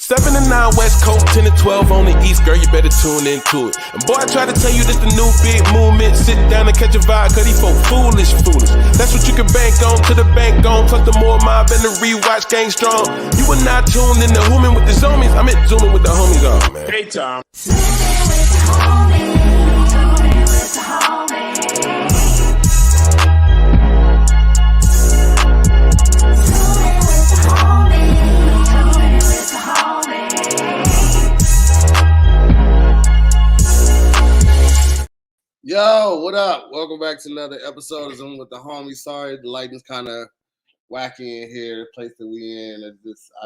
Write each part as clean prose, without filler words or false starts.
7 to 9 West Coast, 10 to 12 on the East, girl, you better tune into it. And boy, I try to tell you this the new big movement. Sit down and catch a vibe, cause these folk foolish. That's what you can bank on, to the bank on. Plus the more mob and the rewatch gang strong. You are not tuned in the Zooming with the zoomies. I'm in Zooming with the homies on, man. Hey, Tom. Zooming with the homies. Zooming with the homies. Yo, what up? Welcome back to another episode of Zoom with the Homies. Sorry, the lighting's kind of wacky in here. The place that we in, I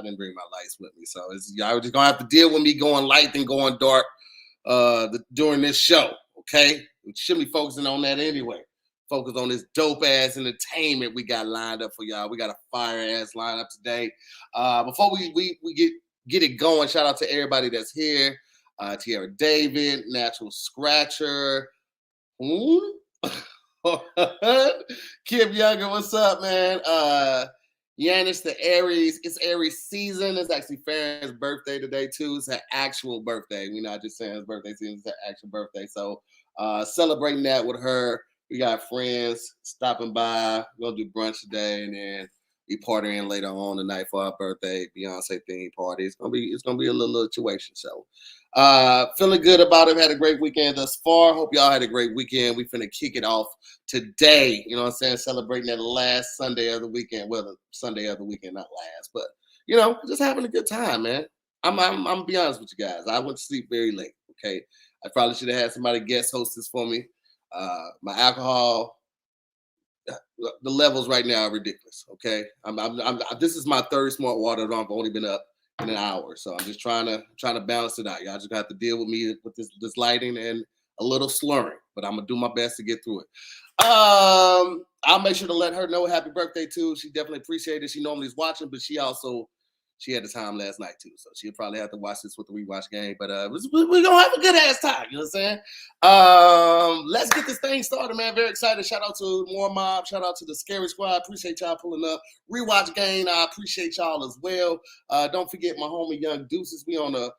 didn't bring my lights with me, so y'all just gonna have to deal with me going light and going dark during this show. Okay, we shouldn't be focusing on that anyway. Focus on this dope ass entertainment we got lined up for y'all. We got a fire ass lineup today. Before we get it going, shout out to everybody that's here. Tierra David, Natural Scratcher. Kim Younger, what's up, man? Yanis the Aries. It's Aries season. It's actually Farren's birthday today, too. It's her actual birthday. We're not just saying his birthday season, it's her actual birthday. So celebrating that with her. We got friends stopping by. We're gonna do brunch today, and then we partying later on tonight for our birthday, Beyonce theme party. It's gonna be a little situation. So feeling good about it. Had a great weekend thus far. Hope y'all had a great weekend. We finna kick it off today. You know what I'm saying? Celebrating that last Sunday of the weekend. Well, the Sunday of the weekend, not last, but you know, just having a good time, man. I'm gonna be honest with you guys. I went to sleep very late. Okay, I probably should have had somebody guest host this for me. My alcohol, the levels right now are ridiculous. Okay, this is my third smart water. I've only been up in an hour, so I'm just trying to balance it out. Y'all just got to deal with me with this lighting and a little slurring, but I'm gonna do my best to get through it. I'll make sure to let her know happy birthday too. She definitely appreciated it. She normally is watching, but she had the time last night too, so she'll probably have to watch this with the rewatch game. But we're gonna have a good ass time. You know what I'm saying? Let's get this thing started, man. Very excited. Shout out to MooreMods. Shout out to the Scary Squad. Appreciate y'all pulling up. Rewatch game. I appreciate y'all as well. Don't forget my homie Young Deuces. We on a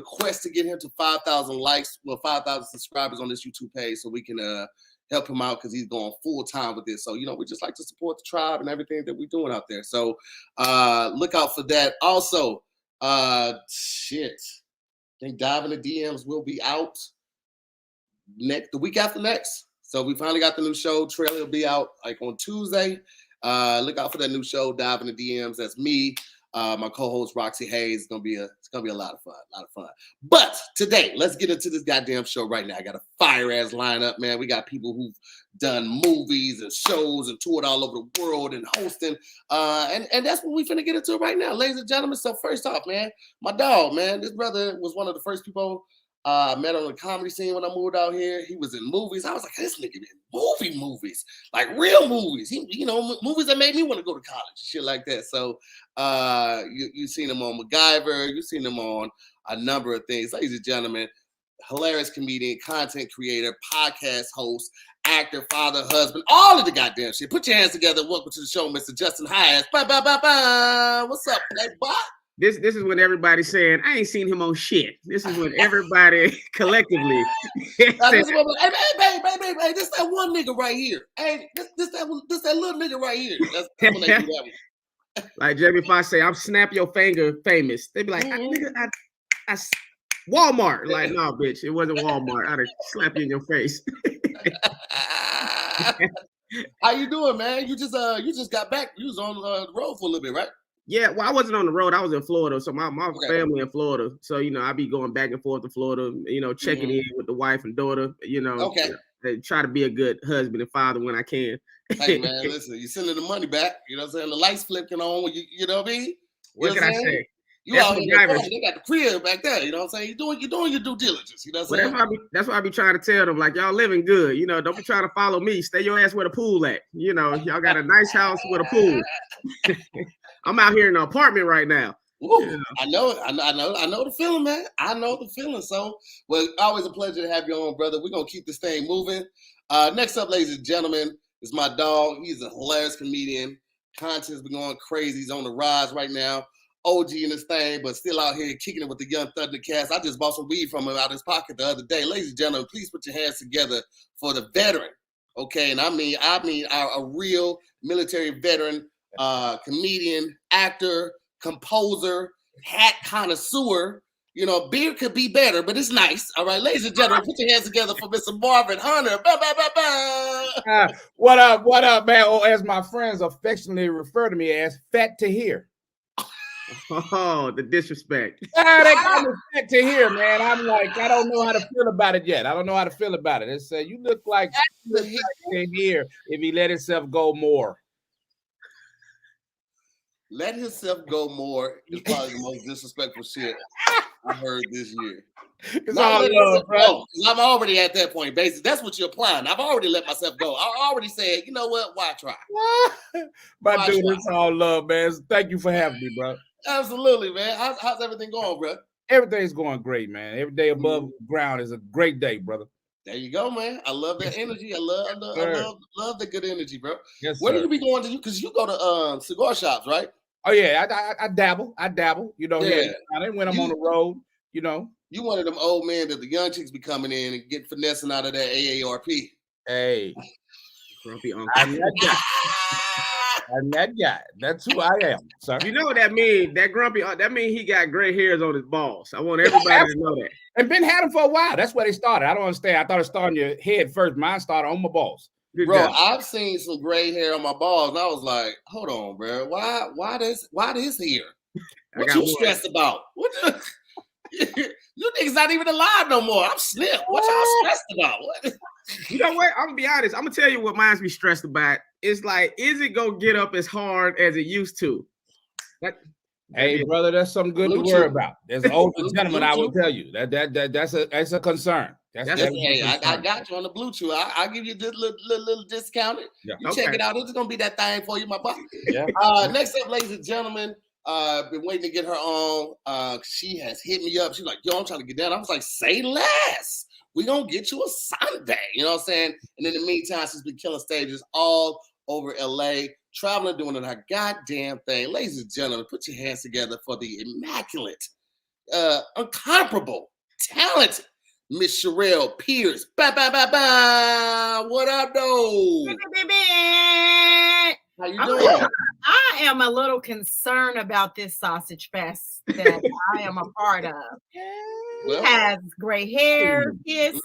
quest to get him to 5,000 likes, 5,000 subscribers on this YouTube page, so we can help him out because he's going full time with this. So, you know, we just like to support the tribe and everything that we're doing out there. So look out for that. Also, I think Dive in the DMs will be out the week after next. So we finally got the new show. Trailer will be out like on Tuesday. Look out for that new show, Dive in the DMs. That's me. My co-host Roxy Hayes. It's gonna be a lot of fun. But today, let's get into this goddamn show right now. I got a fire ass lineup, man. We got people who've done movies and shows and toured all over the world and hosting. And that's what we finna get into right now, ladies and gentlemen. So first off, man, my dog, man. This brother was one of the first people I met on the comedy scene when I moved out here. He was in movies. I was like, this nigga in movies, like real movies. Movies that made me want to go to college, shit like that. So you seen him on MacGyver. You've seen him on a number of things. Ladies and gentlemen, hilarious comedian, content creator, podcast host, actor, father, husband, all of the goddamn shit. Put your hands together. Welcome to the show, Mr. Justin Hayes. What's up, Playboy? This is when everybody's saying, I ain't seen him on shit. This is when everybody collectively says, hey, this that one nigga right here. Hey, this that little nigga right here. That's when they do that one. Like Jamie Foxx say, I'm snap your finger famous. They be like, I Walmart. Like, no, bitch, it wasn't Walmart. I'd have slapped you in your face. How you doing, man? You just got back. You was on the road for a little bit, right? Yeah, well, I wasn't on the road. I was in Florida. So my family in Florida. So, you know, I be going back and forth to Florida, you know, checking in with the wife and daughter, you know, try to be a good husband and father when I can. Hey, man, listen, you sending the money back. You know what I'm saying? The lights flipping on when you know what I mean? What can I say? You out here, they got the crib back there. You know what I'm saying? You're doing your due diligence. You know what I'm saying? That's why I be trying to tell them, like, y'all living good. You know, don't be trying to follow me. Stay your ass where the pool at. You know, y'all got a nice house with a pool. I'm out here in an apartment right now. Ooh, you know? I know the feeling, man. I know the feeling. So, well, always a pleasure to have you on, brother. We're gonna keep this thing moving. Next up, ladies and gentlemen, is my dog. He's a hilarious comedian. Content's been going crazy. He's on the rise right now. OG in this thing, but still out here kicking it with the young Thundercats. I just bought some weed from him out of his pocket the other day. Ladies and gentlemen, please put your hands together for the veteran. Okay, and I mean a real military veteran, comedian, actor, composer, hat connoisseur. You know, beer could be better, but it's nice. All right, ladies and gentlemen, put your hands together for Mr. Marvin Hunter. Bah, bah, bah, bah. What up, man? Or as my friends affectionately refer to me as, Fat Tahir. Oh, the disrespect. They call me Fat Tahir, man. I'm like, I don't know how to feel about it yet. I don't know how to feel about it. They say, you look like Tahir if he let himself go more. Let himself go more is probably the most disrespectful shit I heard this year. It's all love, bro. I'm already at that point, basically. That's what you're applying. I've already let myself go. I already said, you know what? Why try? My dude, it's all love, man. Thank you for having me, bro. Absolutely, man. How's everything going, bro? Everything's going great, man. Every day above ground is a great day, brother. There you go, man. I love that energy. I love the good energy, bro. Yes, where do you be going to? Because you go to cigar shops, right? Oh yeah, I dabble. You know, yeah. When I'm on the road, you know. You one of them old men that the young chicks be coming in and get finessing out of that AARP. Hey, grumpy uncle. I'm that guy. That's who I am, sir. You know what that means? That grumpy. That means he got gray hairs on his balls. I want everybody to know that. And been had them for a while. That's where they started. I don't understand. I thought it started on your head first. Mine started on my balls. Good bro, job. I've seen some gray hair on my balls, and I was like, "Hold on, bro. Why this hair? What you stressed about? What you niggas not even alive no more? I'm slim. What y'all stressed about? What? You know what? I'm gonna be honest. I'm gonna tell you what mine's be stressed about. It's like, is it gonna get up as hard as it used to? Hey, brother, that's something good to worry about. As an older gentleman, I will tell you that's a concern. Hey, I got you on the Bluetooth. I'll give you this little discounted. Yeah. You check it out. It's gonna be that thing for you, my boy. Yeah. Next up, ladies and gentlemen, been waiting to get her on. She has hit me up. She's like, "Yo, I'm trying to get down." I was like, "Say less. We gonna get you a Sunday." You know what I'm saying? And in the meantime, she's been killing stages all over LA, traveling, doing her goddamn thing. Ladies and gentlemen, put your hands together for the immaculate, incomparable, talented Miss Sherelle Pierce. Ba ba ba ba. What up, though? How you doing? I am a little concerned about this sausage fest that I am a part of. He has gray hair. His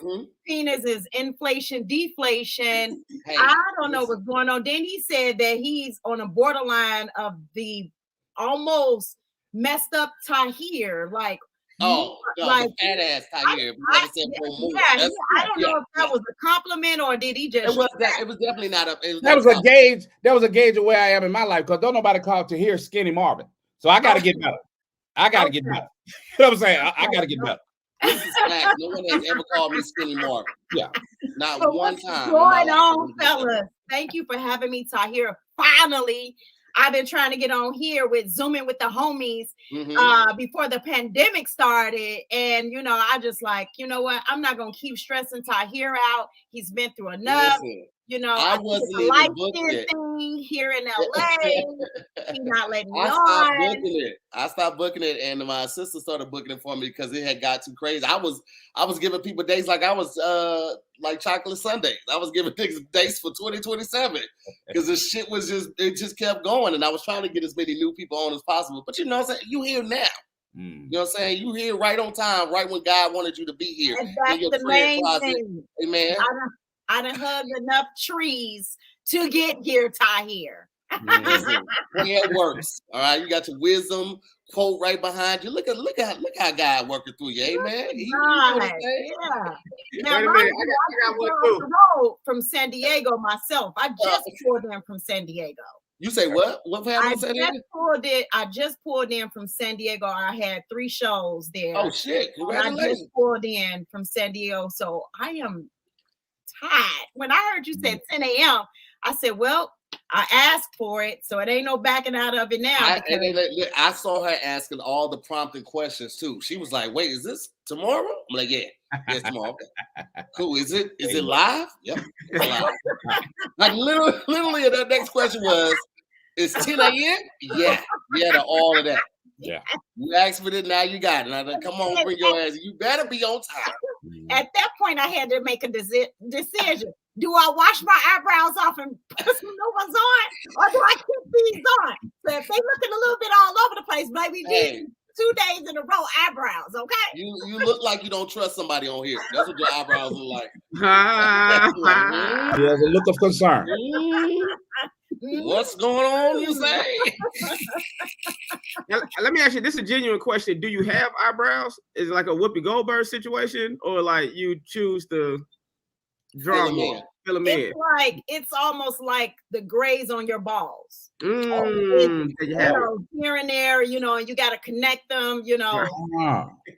penis is inflation, deflation. Hey, I don't know what's going on. Then he said that he's on a borderline of the almost messed up Tahir. Like, like fat ass Tahir. I don't know if that was a compliment or did he just? It was definitely not a. That was a gauge. That was a gauge of where I am in my life because don't nobody call Tahir skinny Marvin. So I got to get better. I got to get better. You know what I'm saying? I got to get better. This is fact. No one has ever called me skinny Marvin. Yeah, not one time. Going on, fellas. Thank you for having me, Tahir. Finally, I've been trying to get on here with Zooming with the homies before the pandemic started. And, you know, I just like, you know what? I'm not going to keep stressing Tahir out. He's been through enough. Listen, you know, I wasn't even booking it here in LA. He's not letting me on. I stopped booking it, and my sister started booking it for me because it had got too crazy. I was giving people dates like I was like chocolate Sundays. I was giving dates for 2027 because the shit was just kept going, and I was trying to get as many new people on as possible. But you know what I'm saying? You here now. You know what I'm saying? You here right on time, right when God wanted you to be here. And that's the main thing. Amen. I done hugged enough trees to get here, Tahir. It works. All right, you got your wisdom quote right behind you. Look how God working through you, amen. Yeah. Now, I got one from San Diego myself. I just pulled in from San Diego. You say what? What happened? I just pulled in from San Diego. I had 3 shows there. Oh shit! Congratulations. I just pulled in from San Diego, so I am tired. When I heard you said 10 a.m., I said, well, I asked for it, so it ain't no backing out of it now. I saw her asking all the prompting questions too. She was like, wait, is this tomorrow? I'm like, yeah, it's tomorrow. Okay. Cool. Is it live? Yep. It's live. Like literally the next question was, is 10 a.m.? Yeah, to all of that. Yeah. You asked for it, now you got it. Now, come on, bring your ass. You better be on time. At that point, I had to make a decision. Do I wash my eyebrows off and put some new ones on, or do I keep these on? So if they looking a little bit all over the place, maybe these 2 days in a row eyebrows, okay? You look like you don't trust somebody on here. That's what your eyebrows look like. He has a look of concern. What's going on, you say? Now, let me ask you, this is a genuine question. Do you have eyebrows? Is it like a Whoopi Goldberg situation, or like you choose to draw more? Fill them in. It's almost like the grays on your balls. Here and there, you got to connect them,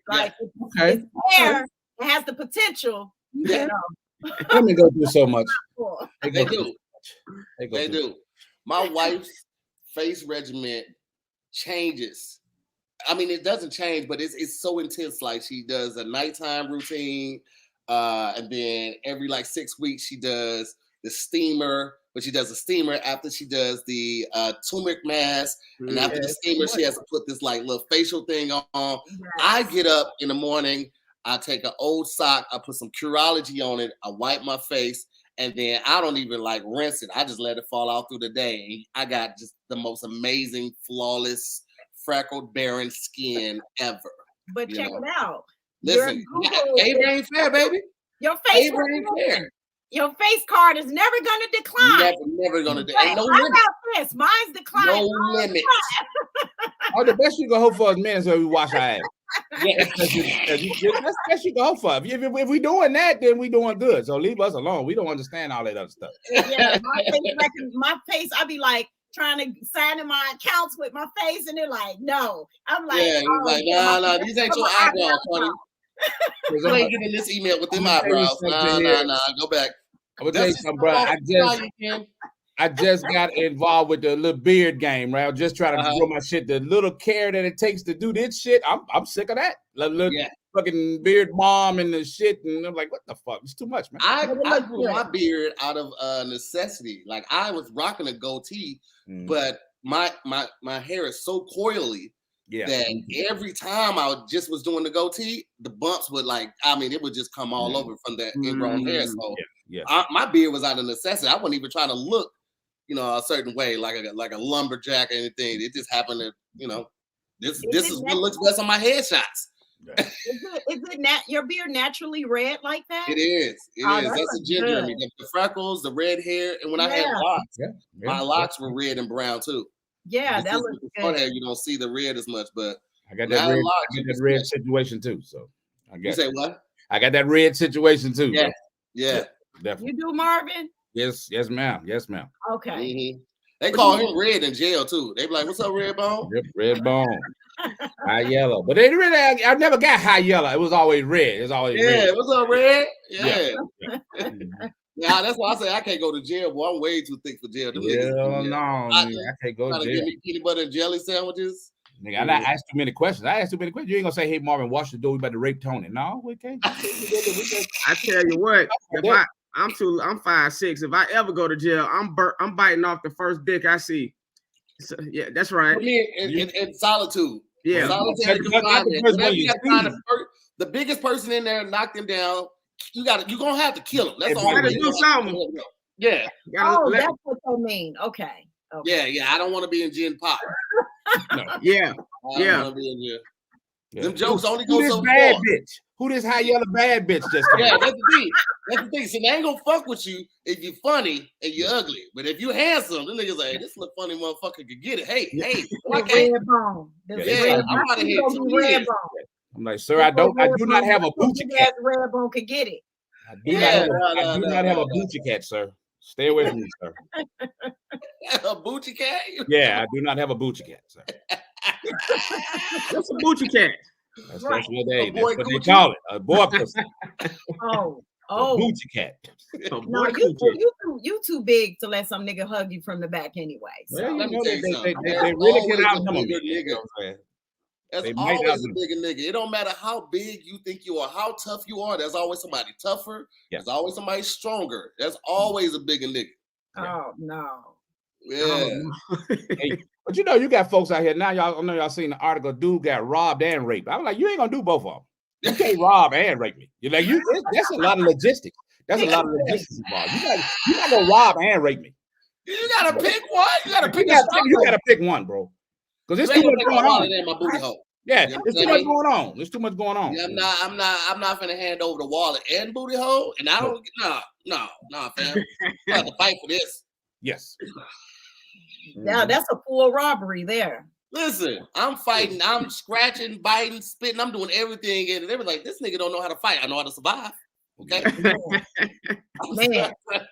like it's there, it has the potential, Women go through so much. They do. My wife's face regimen changes. I mean, it doesn't change, but it's so intense. Like, she does a nighttime routine, and then every like 6 weeks she does the steamer, but she does a steamer after she does the turmeric mask, and after the steamer she has to put this like little facial thing on. I get up in the morning, I take an old sock, I put some Curology on it, I wipe my face, and then I don't even like rinse it. I just let it fall out through the day. I got just the most amazing, flawless, freckled, barren skin ever. But check it out. Listen, favor ain't fair, baby. Your face ain't fair. Your face card is never going to decline. Never going to decline. No limit. This? Mine's declining. No limit. The best you can hope for is men is when we wash our ass. Yeah, that's the best you can hope for. If we doing that, then we doing good. So leave us alone. We don't understand all that other stuff. Yeah, my face, I be like trying to sign in my accounts with my face, and they're like, no. I'm like, no, these ain't your eyebrows, honey. You ain't getting this email with them eyebrows. Nah, go back. I'm gonna tell you something, bro. I just got involved with the little beard game, right? I'm just trying to grow my shit. The little care that it takes to do this shit, I'm sick of that. Little fucking beard balm and the shit, and I'm like, what the fuck? It's too much, man. I grew my beard out of necessity. Like, I was rocking a goatee, but my hair is so coily that every time I just was doing the goatee, the bumps would it would just come all over from that ingrown hair. So my beard was out of necessity. I wasn't even trying to look, a certain way, like a lumberjack or anything. It just happened to, this is what looks best on my headshots. Is it your beard naturally red like that? It is. That's a ginger. The freckles, the red hair, and when I had locks, my locks were red and brown too. Yeah, that looks good. Hair, you don't see the red as much, but I got that red situation too. So you say what? I got that red situation too. Yeah, definitely. You do, Marvin? Yes, ma'am. Okay. Mm-hmm. They call him Red in jail too. They be like, "What's up, Red Bone?" Red Bone, high yellow. But they really, I never got high yellow. It was always red. It's always red. What's up, Red? Yeah, that's why I say I can't go to jail, boy. I'm way too thick for jail. I can't go to jail. Give me peanut butter and jelly sandwiches. Nigga, I asked too many questions. You ain't gonna say, "Hey, Marvin, watch the door. We about to rape Tony." No, we can't. I tell you what, I'm 5'6". If I ever go to jail, I'm biting off the first dick I see. So, yeah, that's right. For me, in solitude. Yeah. Solitude, the biggest person in there knocked him down. You're gonna have to kill him. That's all. You gotta do something. Yeah. That's what they mean. Okay. Yeah. I don't want to be in gin pot. No. Yeah. I don't want to be in jail. Them jokes only go so bad far. Bitch? Who this high yellow bad bitch just came? Yeah, that's the thing. So they ain't gonna fuck with you if you're funny and you're ugly. But if you handsome, then niggas like, this little funny motherfucker could get it. Hey, I can't. Red bone. I'm out of here. I'm like, sir, I do not have a boochie cat. Red bone could get it. I do not have a boochie cat, sir. Stay away from me, sir. A boochie cat? Yeah, I do not have a boochie cat, sir. What's a boochie cat? That's what they call it. A boy pussy. Oh. A boochie cat. No, you too big to let some nigga hug you from the back anyway. So. Well, let me tell you something. They really get out of me. That's always a bigger nigga. It don't matter how big you think you are, how tough you are. There's always somebody tougher. Yeah. There's always somebody stronger. There's always a bigger nigga. Oh no. Yeah. But you know, you got folks out here now. I know y'all seen the article. Dude got robbed and raped. I was like, you ain't gonna do both of them. You can't rob and rape me. You're like, that's a lot of logistics. That's a lot of logistics involved. You're not gonna rob and rape me. You gotta pick one. You gotta pick one, bro. Because there's too much going on. In my booty hole. Yeah, there's too much going on. There's too much going on. Yeah, I'm not gonna hand over the wallet and booty hole. And I don't no, fam. You have to fight for this. Yes. Yeah, that's a full robbery there. Listen, I'm fighting, I'm scratching, biting, spitting, I'm doing everything, and they were like, this nigga don't know how to fight. I know how to survive. Okay. Man. I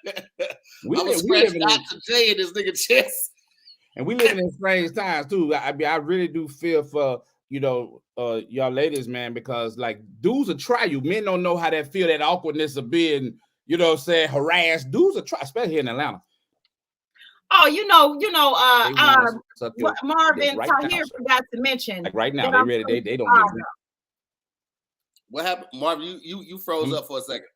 was scratching Dr. J in this nigga chest. And we live in strange times too. I really do feel for y'all ladies, man, because like dudes will try you. Men don't know how that feel, that awkwardness of being, harassed. Dudes will try, especially here in Atlanta. Oh, Marvin, right Tahir forgot to mention. Like right now, they don't get it. What happened, Marvin? You froze up for a second.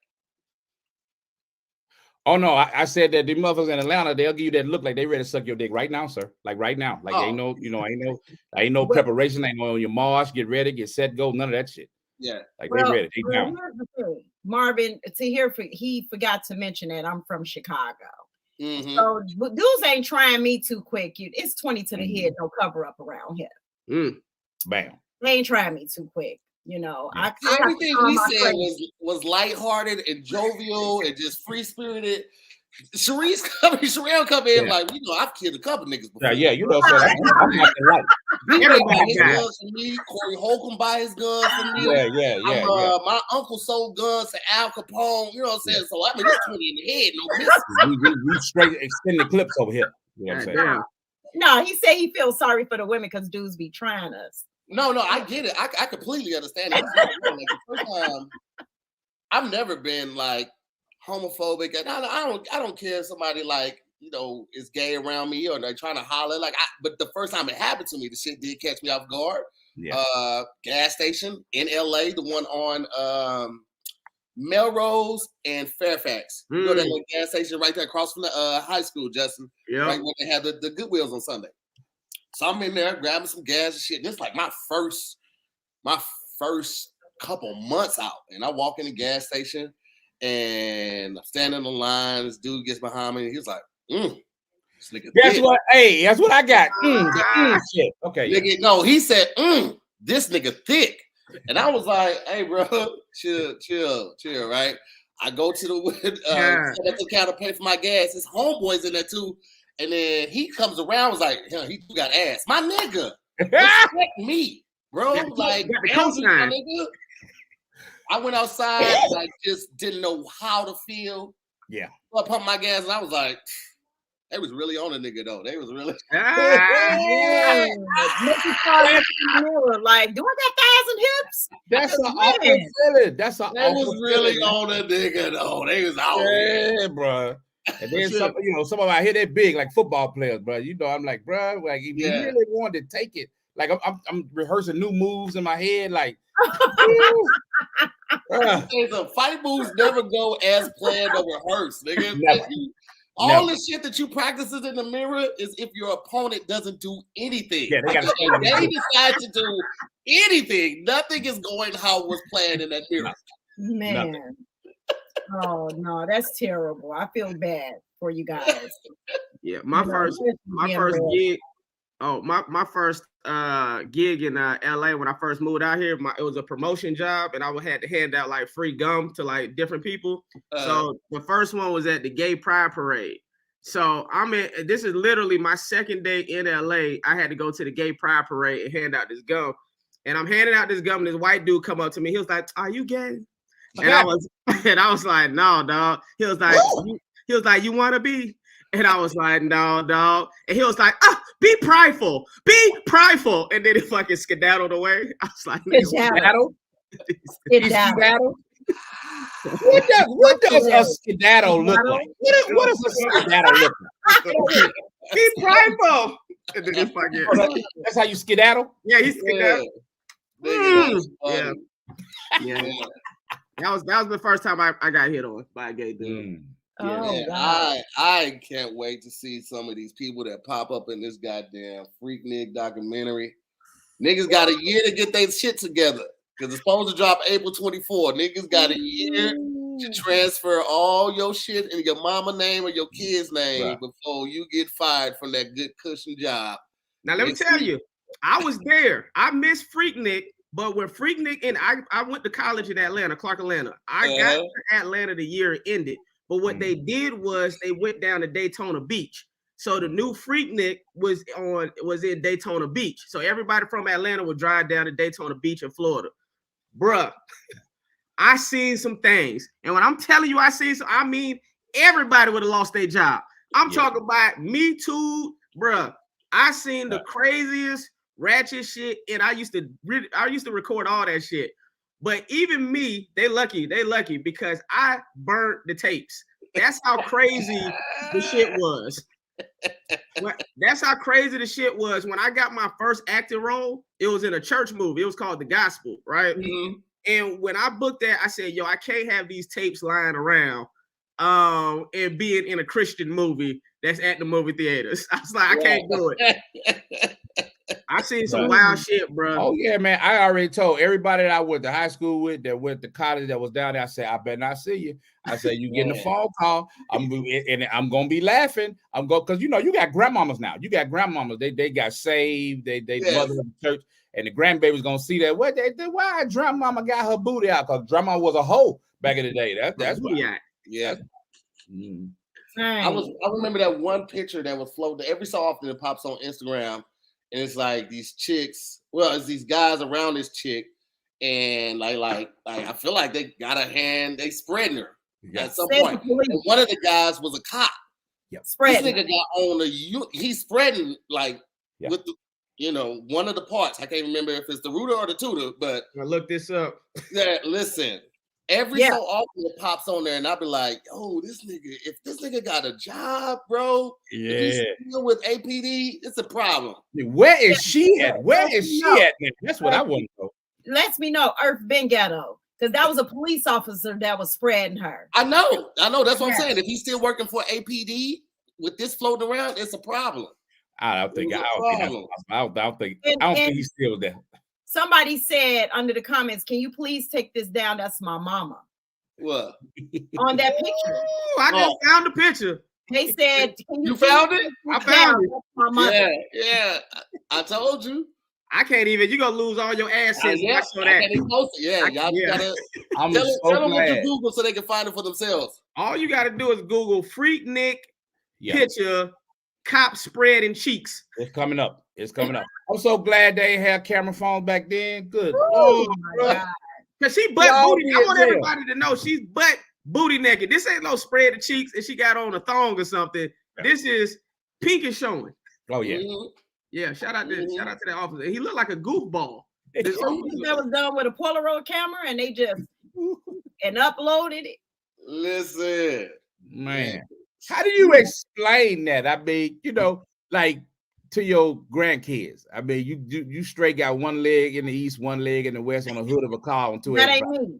Oh no, I said that the motherfuckers in Atlanta, they'll give you that look like they ready to suck your dick right now, sir. Like right now. Like ain't no preparation, ain't no on your march, get ready, get set, go, none of that shit. Yeah. Like they ready. They down. Marvin, he forgot to mention that I'm from Chicago. Mm-hmm. So dudes ain't trying me too quick. It's 20 to the head, no cover up around here. Bam. They ain't trying me too quick. Everything we said was lighthearted and jovial and just free spirited. Sherelle come in like, I've killed a couple niggas before. Yeah, so I'm not right. Everybody guns for me. Corey Holcomb buy his guns for me. Yeah. My uncle sold guns to Al Capone. You know what I'm saying? So I mean, it's 20 in the head, no miss. we straight extend the clips over here. You know what I'm saying? No, he said he feels sorry for the women because dudes be trying us. No, I get it. I completely understand it. Like, the first time, I've never been like homophobic, and I don't care if somebody is gay around me or they're trying to holler. But the first time it happened to me, the shit did catch me off guard. Yeah. Gas station in LA, the one on Melrose and Fairfax. You know that little gas station right there across from the high school, Justin. Yeah. Right when they had the Goodwills on Sunday. So I'm in there grabbing some gas and shit. And it's like my first couple months out. And I walk in the gas station and I'm standing in the line. This dude gets behind me and he's like, this nigga Guess thick. what? Hey, that's what I got. Shit. Okay. Nigga, no, he said, this nigga thick. And I was like, hey, bro, chill, right? I go to the counter, pay for my gas. His homeboy's in there too. And then he comes around, was like, he got ass. My nigga, respect me, bro. Like, my nigga. I went outside, I just didn't know how to feel. Yeah. So I pumped my gas, and I was like, they was really on a nigga, though. They was really. Like, do I got thighs and hips? That's an awful feeling. That's an They was really on a nigga, though. They was out. Yeah, bro. And then some of them out here, they're big, like football players, bro. I'm like, bro, like if you really wanted to take it, like I'm rehearsing new moves in my head, like. The fight moves never go as planned or rehearsed, nigga. All the shit that you practices in the mirror is if your opponent doesn't do anything. Yeah, they decide to do anything. Nothing is going how it was planned in that mirror. Man. Nothing. Oh no, that's terrible. I feel bad for you guys. Yeah, my first gig. Oh, my first gig in LA when I first moved out here. It was a promotion job, and I had to hand out like free gum to like different people. So the first one was at the Gay Pride Parade. So this is literally my second day in LA. I had to go to the Gay Pride Parade and hand out this gum. And I'm handing out this gum, and this white dude come up to me. He was like, "Are you gay?" And I was like, "No, dog." He was like, "You want to be?" And I was like, "No, dog." And he was like, be prideful. And then he fucking skedaddled away. I was like, skedaddle? Skedaddle? What does a skedaddle look like? What does a skedaddle look like? Be prideful. And then he fucking, that's how you skedaddle? Yeah, he skedaddled. Yeah. That was the first time I got hit on by a gay dude. Yeah, I can't wait to see some of these people that pop up in this goddamn Freaknik documentary. Niggas got a year to get their shit together because it's supposed to drop April 24. Niggas got a year to transfer all your shit in your mama name or your kid's name before you get fired from that good cushion job. Now let me tell you, I was there. I missed Freaknik, but when Freaknik and I went to college in Atlanta, Clark, Atlanta. I got to Atlanta the year it ended. But what they did was they went down to Daytona Beach. So the new Freaknik was in Daytona Beach. So everybody from Atlanta would drive down to Daytona Beach in Florida. Bruh, I seen some things. And when I'm telling you I mean everybody would have lost their job. I'm talking about Me Too, bruh. I seen the craziest ratchet shit, and I used to record all that shit. But even me, they lucky because I burnt the tapes. That's how crazy the shit was. That's how crazy the shit was. When I got my first acting role, it was in a church movie. It was called The Gospel, right? Mm-hmm. And when I booked that, I said, yo, I can't have these tapes lying around and being in a Christian movie that's at the movie theaters. I was like, I can't do it. I seen some wild shit, bro. Oh yeah, man. I already told everybody that I went to high school with, that went to college, that was down there. I said, I better not see you. I said, you getting a phone call. I'm gonna be laughing. Because you got grandmamas now. You got grandmamas. They got saved. They mother in the church, and the grandbaby's gonna see that. Why grandmama got her booty out? Because grandma was a hoe back in the day. That's why. Yeah. I remember that one picture that was floating every so often. It pops on Instagram. And it's like these chicks, it's these guys around this chick, and like I feel like they got a hand, they spreading her at some point. And one of the guys was a cop. Yep. This nigga got on he's spreading with the, one of the parts. I can't remember if it's the rooter or the tutor, but I looked this up. Yeah, listen. Every so often it pops on there, and I'll be like, "Oh, if this nigga got a job, bro, if he's still with APD, it's a problem." Where is she at? Where is she at? Man? That's what I want to know. Lets me know Earth been ghetto, because that was a police officer that was spreading her. I know. That's what I'm saying. If he's still working for APD with this floating around, it's a problem. I don't think he's still there. Somebody said under the comments, "Can you please take this down? That's my mama." What? On that picture. Ooh, I just found the picture. They said, you found it? I found it. That's my mother. Yeah. I told you. I can't even. You're going to lose all your assets. Y'all gotta tell them what you Google so they can find it for themselves. All you got to do is Google Freaknik picture, cop spreading cheeks. It's coming up. I'm so glad they had camera phones back then. Good. Oh my God. Because she butt booty. I want everybody to know she's butt booty naked. This ain't no spread the cheeks and she got on a thong or something. Yeah. This is pink is showing. Oh yeah. Mm-hmm. Yeah. Shout out to that officer. He looked like a goofball. That was done with a Polaroid camera and they just uploaded it. Listen, man. How do you explain that? I mean, like to your grandkids. I mean, you straight got one leg in the east, one leg in the west on the hood of a car. That ain't me.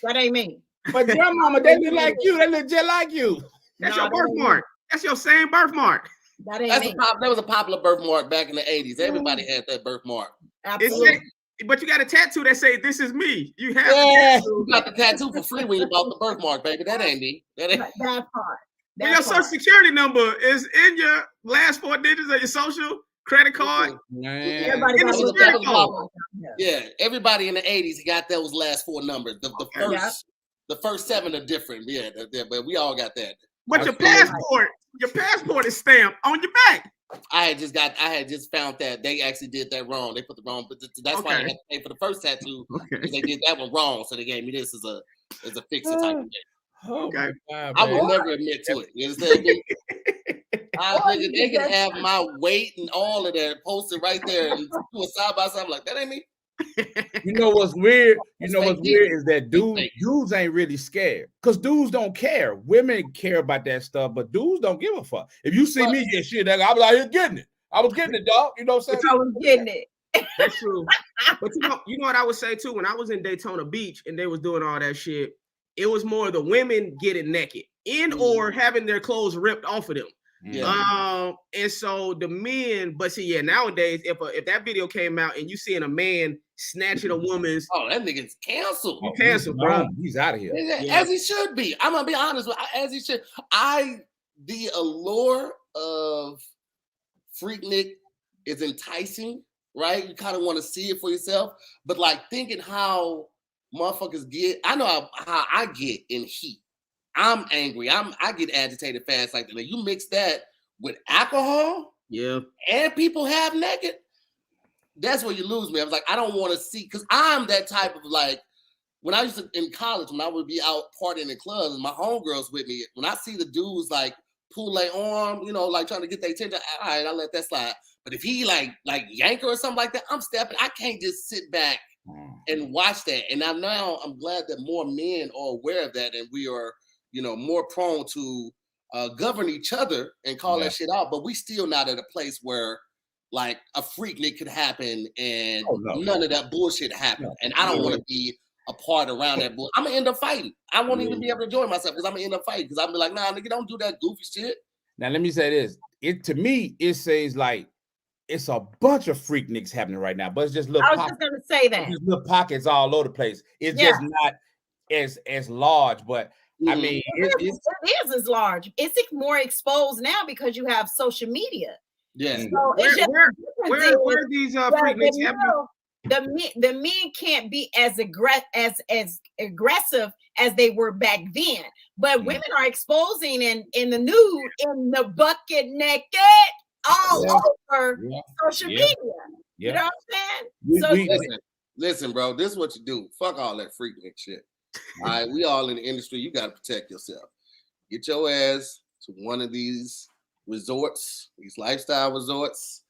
That ain't me. But grandmama, they look like you. They look just like you. That's your birthmark. That's your same birthmark. That ain't me. That was a popular birthmark back in the 80s. Everybody had that birthmark. Absolutely. But you got a tattoo that say "This is me." You have you got the tattoo for free when you bought the birthmark, baby. That ain't me. That part. Well, your social security number is in your last 4 digits of your social credit card. Everybody everybody in the 80s got those last 4 numbers. The first 7 are different. Yeah, but we all got that. But your passport is stamped on your back. I had just found that they actually did that wrong. They put the wrong, but that's why I had to pay for the first tattoo because they did that one wrong. So they gave me this as a fix it type of thing. Okay. I would never admit to it. You understand me? I figured they can have my weight and all of that posted right there and do it side by side. I'm like, that ain't me. You know what's weird? What's weird is that dudes ain't really scared because dudes don't care. Women care about that stuff, but dudes don't give a fuck. If you see me get shit, I'm like, you're getting it. I was getting it, dog. You know what I'm saying? I was getting it. That's true. But you know what I would say too? When I was in Daytona Beach and they was doing all that shit, it was more the women getting naked. or having their clothes ripped off of them. Yeah. And so the men, but see, nowadays, if that video came out and you seeing a man snatching a woman's, that nigga's canceled. You canceled, bro. He's out of here. As he should be. I'm gonna be honest with you, as he should. The allure of Freaknik is enticing, right? You kind of want to see it for yourself, but like thinking how motherfuckers get, I know how I get in heat. I'm angry. I get agitated fast like that. Now, you mix that with alcohol, and people half naked. That's where you lose me. I was like, I don't want to see, because I'm that type of like, when I used to in college, when I would be out partying in clubs, and my homegirls with me, when I see the dudes like pull their arm, like trying to get their attention, all right, I let that slide. But if he like yank her or something like that, I'm stepping. I can't just sit back and watch that. And I'm glad that more men are aware of that, and we are, more prone to govern each other and call that shit out. But we still not at a place where like a Freaknik could happen and none of that bullshit happen. And I don't want to be a part around that bullshit. I'm gonna end up fighting. I won't even be able to enjoy myself because I'm gonna end up fighting, because I'll be like, nah, nigga, don't do that goofy shit. Now let me say this. To me, it says like it's a bunch of Freakniks happening right now, but it's just little. I was just gonna say that. Just little pockets all over the place. It's just not as large, but I mean, it is as large. It's more exposed now because you have social media. Yeah. So where are these Freakniks happening? The men can't be as aggressive as they were back then, but women are exposing in the nude, in the bucket naked, all over social media. You know what I'm saying? Listen, bro, this is what you do. Fuck all that Freaknik shit. All right, we all in the industry. You got to protect yourself. Get your ass to one of these resorts, these lifestyle resorts,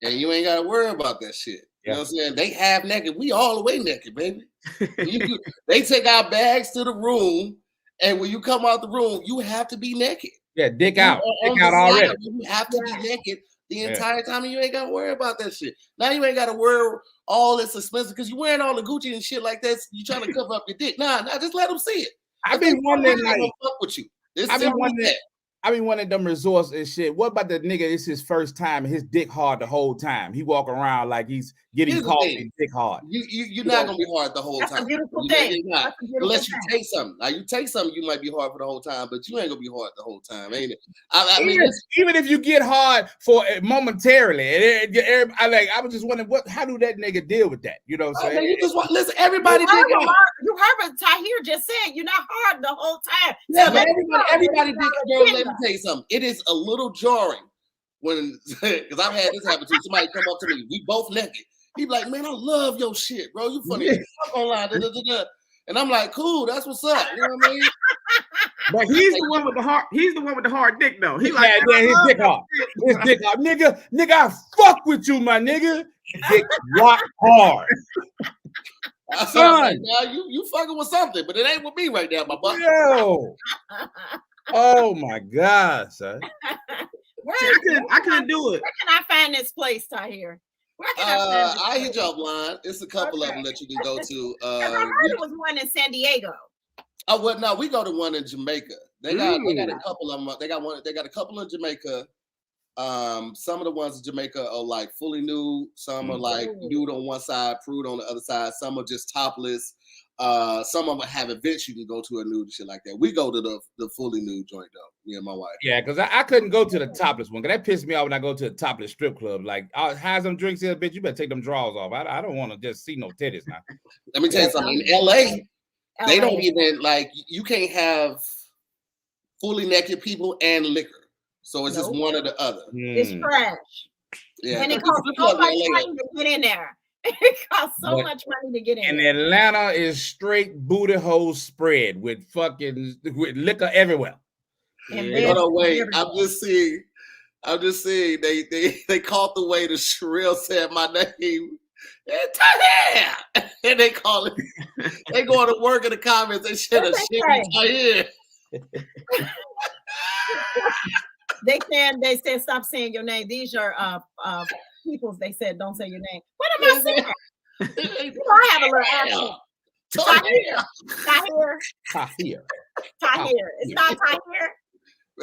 and you ain't got to worry about that shit. You know what I'm saying? They half naked. We all the way naked, baby. They take our bags to the room, and when you come out the room, you have to be naked. Yeah, dick out already. You have to be naked the entire time, and you ain't got to worry about that shit. Now you ain't got to worry all this expensive because you're wearing all the Gucci and shit like that. You trying to cover up your dick? Nah, just let them see it. I've been wondering, like, fuck with you. I mean, one of them resorts and shit. What about the nigga? It's his first time. His dick hard the whole time. He walk around like he's getting coffee, dick hard. You're not gonna be hard the whole time. That's a beautiful thing. Unless you take something. Like you take something, you might be hard for the whole time, but you ain't gonna be hard the whole time, ain't it? I mean, even if you get hard for momentarily, I was just wondering how do that nigga deal with that? You know what I'm saying? You just listen. Everybody, you heard what Tahir just said. You're not hard the whole time. Yeah, but everybody. Girl, let me tell you something. It is a little jarring when, because I've had this happen too. Somebody come up to me, we both naked. He be like, man, I love your shit, bro. You funny as fuck online. And I'm like, cool, that's what's up. You know what I mean? But he's the one with the hard. He's the one with the hard dick, though. He like, his dick hard. His dick hard, nigga. I fuck with you, my nigga. Dick rock hard. Son, now you fucking with something, but it ain't with me right now, my butt. Yo. Oh my God, son. I couldn't do it. Where can I find this place, Tahir? Where can I find this I hit you offline. It's a couple of them that you can go to. I heard it was one in San Diego. Oh, well, no, we go to one in Jamaica. They got a couple of them. They got a couple in Jamaica. Some of the ones in Jamaica are like fully nude. Some are like nude on one side, prude on the other side. Some are just topless. Some of them have events you can go to a nude and shit like that. We go to the fully nude joint though, me and my wife. Yeah, because I couldn't go to the topless one. Cause that pissed me off when I go to a topless strip club. Like, I'll have some drinks here, bitch. You better take them drawers off. I don't want to just see no titties now. Let me tell you something. In LA, they don't even like, you can't have fully naked people and liquor. So it's just one or the other. It's trash. Yeah. And it costs so much money to get in there. It costs so much money to get in. And Atlanta is straight booty hole spread with liquor everywhere. Hold on, wait. I'm just seeing they caught the way that Sherelle said my name. And they call it. They going to work in the comments. They should have shit They said stop saying your name. These are peoples. They said don't say your name. What am I saying? I have a little accent. Tahir. Tahir. It's not Tahir.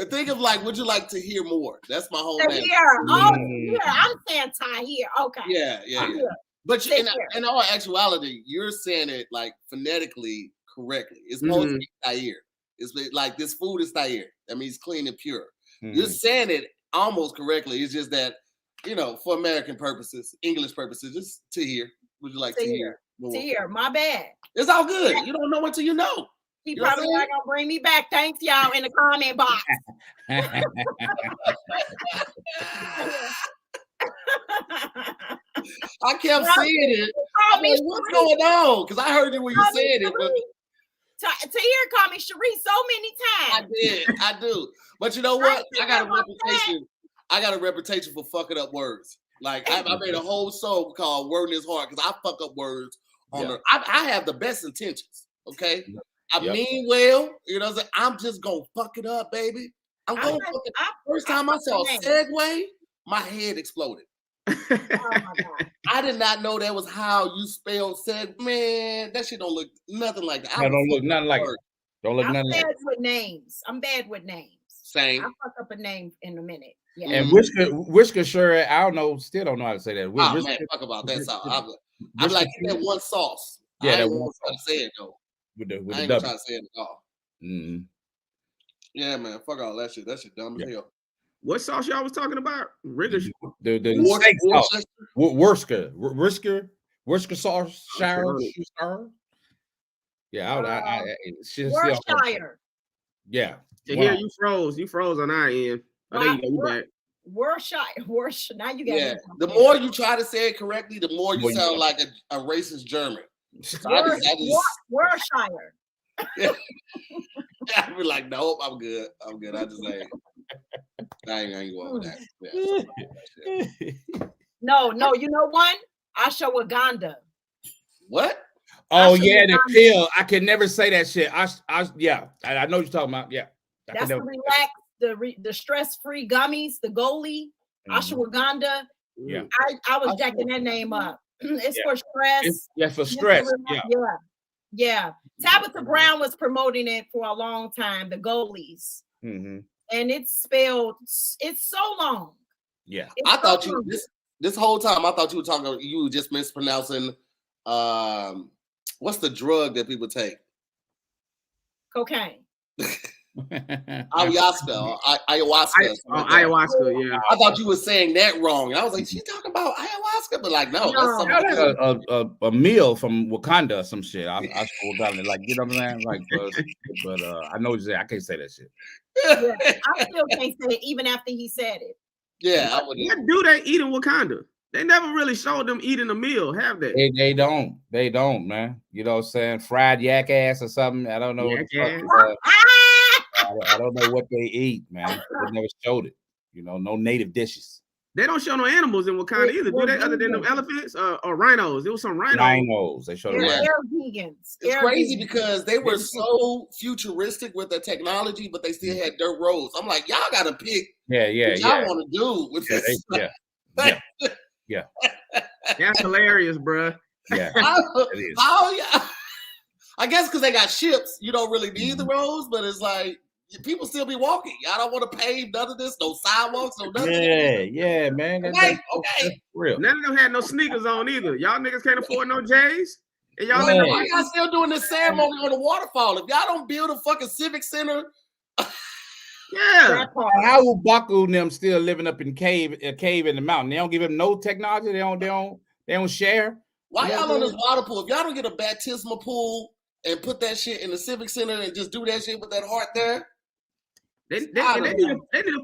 Think of like, would you like to hear more? That's my whole name. Oh, yeah, I'm saying Tahir. Okay. Yeah. But in all actuality, you're saying it like phonetically correctly. It's supposed to be Tahir. It's like this food is Tahir. That means clean and pure. You're saying it almost correctly. It's just that, for American purposes, English purposes, just Tahir. Would you like to hear more? Tahir, my bad. It's all good. You don't know until you know. He probably not gonna bring me back. Thanks, y'all, in the comment box. I kept saying it. What's going on? Because I heard it when you said it. But Tahir called me Cherie so many times. I do. But you know what? I got a reputation. I got a reputation for fucking up words. Like I made a whole song called "Wording Is Hard" because I fuck up words on I have the best intentions. Okay. I mean well, I'm just gonna fuck it up, baby. First time I saw Segway, my head exploded. Oh my God. I did not know that was how you spelled Segway. Man, that shit don't look nothing like that. Don't look nothing like it. Don't look nothing like it. I'm bad with names. I'm bad with names. Same. I'll fuck up a name in a minute. Yeah. And Whisker sure, I don't know, still don't know how to say that. Man, fuck about that sauce. I'm like, that one sauce. Yeah, I ain't gonna try to say it though. With the I ain't gonna try to say it at all. Mm-hmm. Yeah, man, fuck all that shit. That shit dumb as hell. What sauce y'all was talking about? The steak sauce. Worcester sauce. Shire. Yeah, Worcestershire. Yeah. Here you froze. You froze on our end. Oh, there you go. You back. Worcestershire. Now you got. Yeah. The more you try to say it correctly, the more you sound like a racist German. Worcestershire. I'd be like, nope, I'm good. I ain't going with that. No, you know one? Ashwagandha. What? Oh yeah, the pill. I can never say that shit. I know what you're talking about. Yeah. That's the relax, the stress-free gummies, the Goli, ashwagandha. Yeah. I was jacking that name up. It's for stress. It's for stress. Yeah. Tabitha Brown was promoting it for a long time, the Golies. Mm-hmm. And it's spelled, it's so long. Yeah. I thought you this whole time I thought you were just mispronouncing what's the drug that people take? Cocaine. Ayahuasca. Ayahuasca, yeah. I thought you were saying that wrong. I was like, she's talking about ayahuasca, but like, no. That's a meal from Wakanda or some shit. I forgot it. Like, you know what I'm saying? Like, but I know what you're saying. I can't say that shit. Yeah, I still can't say it even after he said it. Yeah. What do they eat in Wakanda? They never really showed them eating a meal, have they? They don't, man. You know what I'm saying? Fried yak ass or something. I don't know. I don't know what they eat, man. They never showed it. No native dishes. They don't show no animals in Wakanda either, do they? Other than the elephants or rhinos. There was some rhinos. Rhinos. They showed They're vegans. It's crazy because they were so futuristic with their technology, but they still had dirt roads. I'm like, y'all gotta pick what y'all want to do with this. Yeah. That's hilarious, bro. Yeah. I guess because they got ships, you don't really need the roads, but it's like people still be walking. Y'all don't want to pave none of this, no sidewalks, no nothing. Yeah, man. Okay. Real. None of them had no sneakers on either. Y'all niggas can't afford no J's. And y'all why y'all still doing this ceremony on the waterfall? If y'all don't build a fucking civic center. Yeah. How will Baku and them still living up in a cave in the mountain? They don't give them no technology. They don't share. Why y'all on this water pool? If y'all don't get a baptismal pool and put that shit in the civic center and just do that shit with that heart there. They need a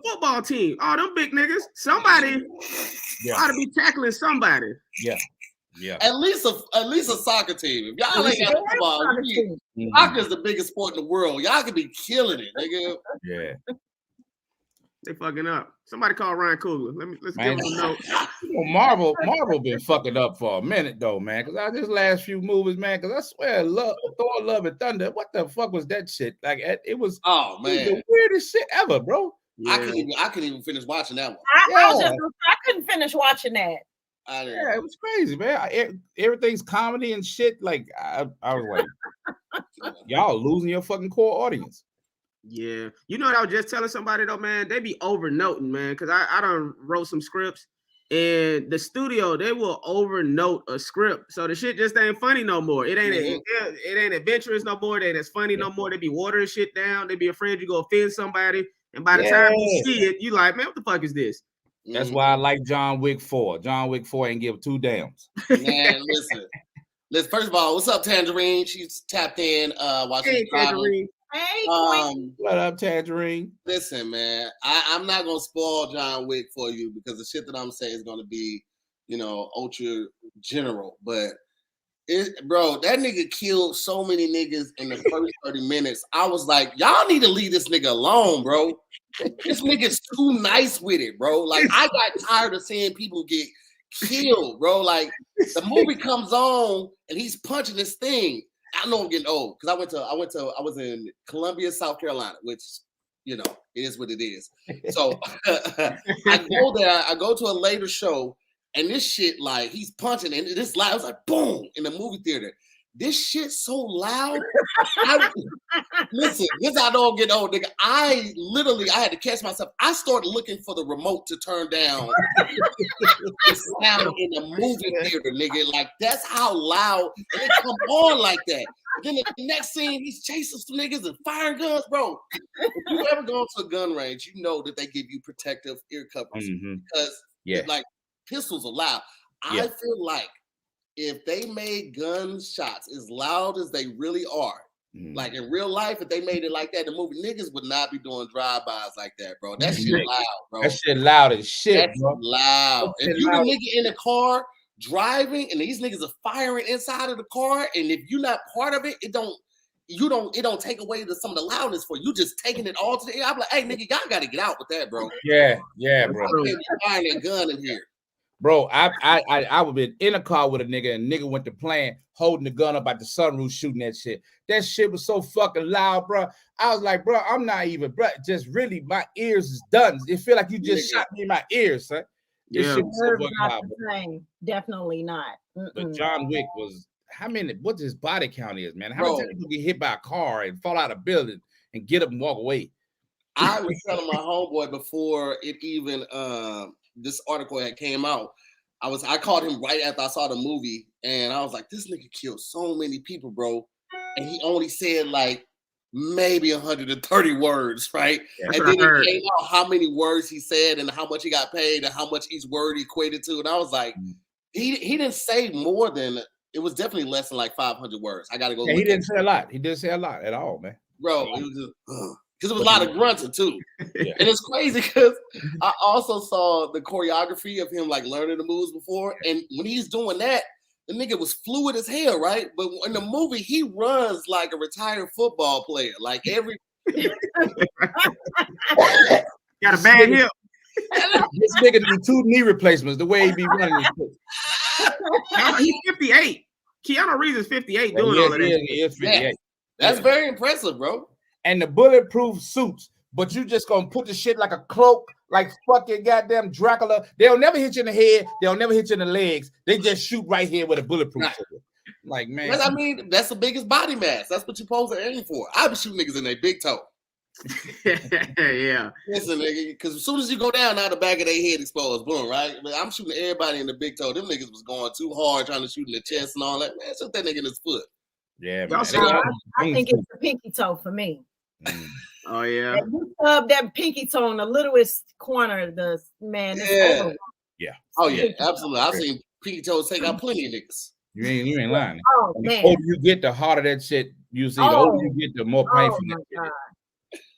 football team. All them big niggas. Somebody ought to be tackling somebody. Yeah. At least a soccer team. If y'all ain't got football, soccer's the biggest sport in the world. Y'all could be killing it, nigga. Yeah. They fucking up. Somebody call Ryan Coogler. Let's give him a note. Marvel been fucking up for a minute though, man. Because this last few movies, man. Because I swear, Thor: Love and Thunder. What the fuck was that shit? Like it was. Oh man, it was the weirdest shit ever, bro. Yeah. I couldn't even finish watching that one. I couldn't finish watching that. Yeah, it was crazy, man. Everything's comedy and shit. Like I was like, Y'all losing your fucking core audience. Yeah, you know what I was just telling somebody though, man. They be overnoting, man, because I done wrote some scripts, and the studio they will overnote a script, so the shit just ain't funny no more. It ain't it ain't adventurous no more. It ain't as funny no more. They be watering shit down. They be afraid you go offend somebody, and by the time you see it, you like, man, what the fuck is this? That's why I like John Wick 4. John Wick 4 ain't give 2 damns. Man, listen. First of all, what's up, Tangerine? She's tapped in while she's driving. Hey, what up, Tangerine? Listen, man, I'm not gonna spoil John Wick for you because the shit that I'm saying is gonna be, ultra general. But bro, that nigga killed so many niggas in the first 30 minutes. I was like, y'all need to leave this nigga alone, bro. This nigga's too nice with it, bro. Like, I got tired of seeing people get killed, bro. Like, the movie comes on and he's punching this thing. I know I'm getting old because I was in Columbia, South Carolina, which, it is what it is. So I go there, I go to a later show, and this shit, like, he's punching, and this loud, it's like boom in the movie theater. This shit so loud. Listen, this I don't get old, nigga. I had to catch myself. I started looking for the remote to turn down the sound in the movie theater, nigga. Like, that's how loud it come on like that. And then the next scene, he's chasing some niggas and firing guns, bro. If you ever gone to a gun range, you know that they give you protective ear covers because, like, pistols are loud. I feel like if they made gunshots as loud as they really are, like in real life, if they made it like that, the movie niggas would not be doing drive-bys like that, bro. That shit loud, bro. That shit loud as shit, That's bro. loud. If you a nigga in a car driving and these niggas are firing inside of the car, and if you're not part of it, it don't take away some of the loudness for you. You just taking it all to the ear. I'm like, hey, nigga, y'all gotta get out with that, bro. Yeah, bro. I can't be firing a gun in here. Bro, I would been in a car with a nigga and nigga went to playing, holding the gun up at the sunroof, shooting that shit. That shit was so fucking loud, bro. I was like, bro, I'm not even, bro. Just really, my ears is done. It feel like you just shot me in my ears, son. This shit was so fucking loud. Definitely not. But John Wick was, what his body count is, man? How many times you get hit by a car and fall out of a building and get up and walk away? I was telling my homeboy before it even this article had came out. I called him right after I saw the movie, and I was like, this nigga killed so many people, bro. And he only said like maybe 130 words, right? And then it came out how many words he said and how much he got paid and how much each word equated to. And I was like, he didn't say more than, it was definitely less than like 500 words. I gotta go. Yeah, he didn't say a lot. He didn't say a lot at all, man. Bro, it was just because it was a lot of grunting too. And it's crazy because I also saw the choreography of him like learning the moves before. And when he's doing that, the nigga was fluid as hell, right? But in the movie, he runs like a retired football player. Like every got a bad hip. This nigga do 2 knee replacements the way he be running. He's 58. Keanu Reeves is 58 doing all of that. He is 58. That's very impressive, bro. And the bulletproof suits, but you just gonna put the shit like a cloak, like fucking goddamn Dracula. They'll never hit you in the head. They'll never hit you in the legs. They just shoot right here with a bulletproof suit. Like, man. I mean, that's the biggest body mass. That's what you're supposed to aim for. I be shooting niggas in their big toe. Yeah. Listen, nigga, because as soon as you go down, now the back of their head exposed, boom, right? But I'm shooting everybody in the big toe. Them niggas was going too hard trying to shoot in the chest and all that. Man, shoot that nigga in his foot. Yeah, man. I think it's the pinky toe for me. Oh yeah. That pinky toe in the littlest corner, Yeah. Oh yeah, absolutely. I've seen pinky toes take out plenty of niggas. You ain't lying. Oh and man. The older you get, the harder that shit you see. The older you get, the more painful that shit.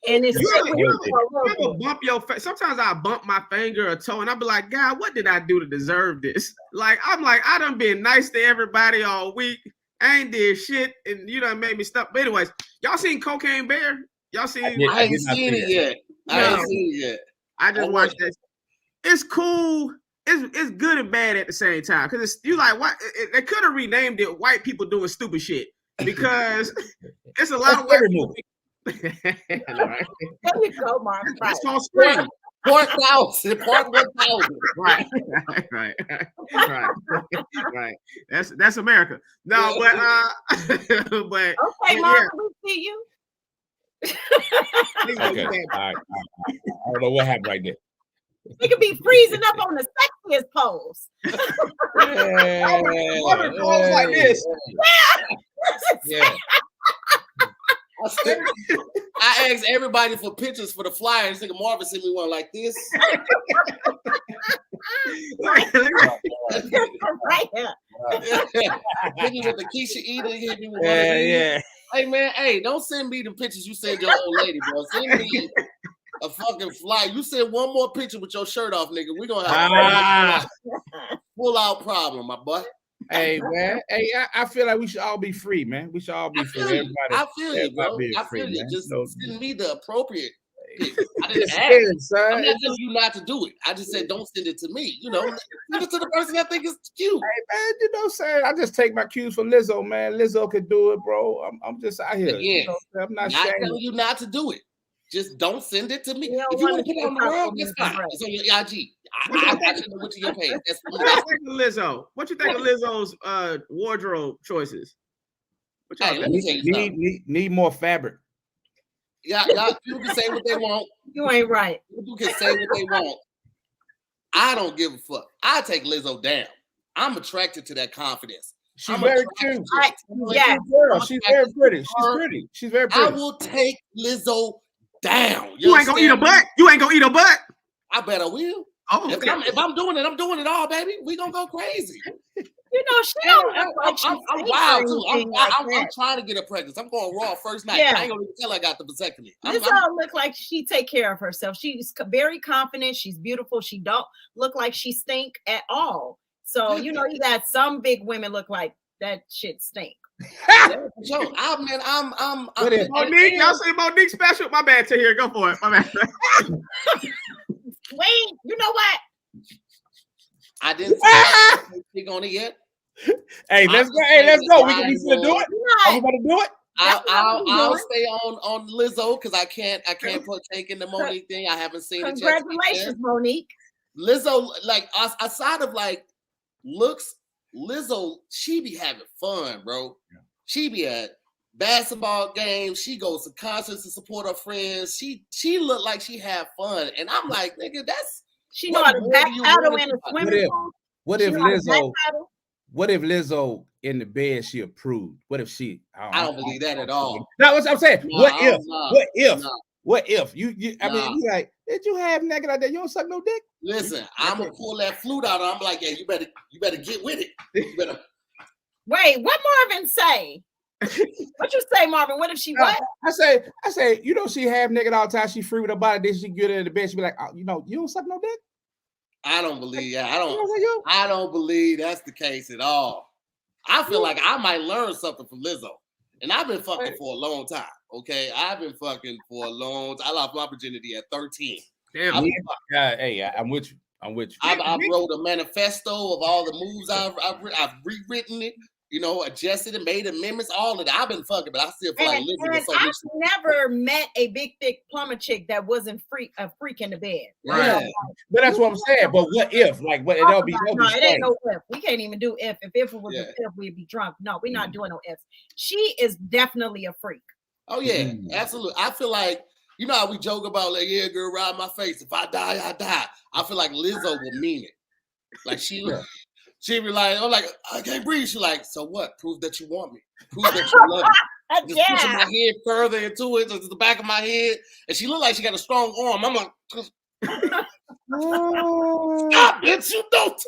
And it's you bump your face. Sometimes I bump my finger or toe, and I'll be like, God, what did I do to deserve this? Like, I'm like, I done been nice to everybody all week. I ain't did shit, and you done made me stop. But anyways, y'all seen Cocaine Bear? Y'all seen? I ain't seen it yet. I just watched that. It's cool. It's good and bad at the same time because you like what they could have renamed it "White People Doing Stupid Shit" because it's a lot of white people. There you go, Mark. It's called Spring. Part 1,000. Part 1,000. Right. That's America. No, but but okay, Marvin, we see you. Okay. All right. I don't know what happened right there. He could be freezing up on the sexiest pose. Pose like this. Yeah. I asked everybody for pictures for the flyer. And Marvin sent me one like this. Right here. Hit me with the Keisha Eden. Hit me with Yeah. Hey man, hey, don't send me the pictures you send your old lady, bro. Send me a fucking flyer. You send one more picture with your shirt off, nigga. We're gonna have a full out problem, my boy. Hey man, hey, I feel like we should all be free, man. We should all be free. I feel you, bro. I feel you. Just send me the appropriate. I didn't ask. I'm not telling you not to do it. I just said don't send it to me. You know, send it to the person I think is cute. Hey man, you know what I'm saying? I just take my cues from Lizzo, man. Lizzo could do it, bro. I'm just out here. Again, you know, I'm not telling you not to do it. Just don't send it to me. If you want to put it on the world, that's fine. It's on your IG. I actually went to your page. That's what you think of Lizzo? What you think of Lizzo's wardrobe choices? What y'all need more fabric. Yeah, people can say what they want. You ain't right. People can say what they want. I don't give a fuck. I take Lizzo down. I'm attracted to that confidence. She's very cute. She's very pretty. She's very pretty. I will take Lizzo down. You ain't gonna eat a butt. You ain't gonna eat a butt. I bet I will. Oh, okay. If I'm doing it, I'm doing it all, baby. We gonna go crazy. You know, she don't look like I'm wild too. I'm trying to get her pregnant. I'm going raw first night. I ain't gonna tell I got the vasectomy. This all look like she take care of herself. She's very confident. She's beautiful. She don't look like she stink at all. So you know, you got some big women look like that shit stink. Monique, y'all see Monique special? My bad, to here. Go for it. My bad. Wait, you know what? I didn't speak on it yet. Hey, let's go. Hey, let's go. We gonna do it. Are we gonna do it? I'll stay on Lizzo because I can't partake in the Monique thing. I haven't seen it yet. Congratulations, Monique. Lizzo, like aside of like looks, Lizzo, she be having fun, bro. Yeah. She be at basketball games. She goes to concerts to support her friends. She look like she have fun, and I'm like, nigga, that's she know how to back paddle in a swimming pool. What if Lizzo in the bed she approved? What if she? I don't believe that at all. No, what I'm saying. What if you? I mean, you like, did you have naked out there? You don't suck no dick. Listen, I'm gonna pull that flute out. I'm like, yeah, you better get with it. You better. Wait, what Marvin say? What you say, Marvin? What if she what? I say, you know, she half naked all the time. She free with her body. Then she get in the bed. She be like, oh, you know, you don't suck no dick. I don't believe that. I don't believe that's the case at all. I feel like I might learn something from Lizzo, and I've been fucking for a long time. Okay, I've been fucking for a long time. I lost my virginity at 13. Damn, hey, I'm with you. I wrote a manifesto of all the moves I've rewritten it. You know, adjusted it, made amendments, all of that. I've been fucking, but I still feel like Lizzo is so I've never met a big, thick plumber chick that wasn't a freak in the bed. Right. Yeah. But that's what I'm saying. But what if? Like, what? It'll be no. It ain't no if. We can't even do if. If it was an if, we'd be drunk. No, we're not doing no ifs. She is definitely a freak. Oh yeah, absolutely. I feel like, you know how we joke about like, yeah, girl, ride my face. If I die, I die. I feel like Lizzo will mean it. Like she be like, I'm like, I can't breathe. She like, so what? Prove that you want me. Prove that you love me. Just pushing my head further into it, to the back of my head. And she looked like she got a strong arm. I'm like, stop, bitch, you don't.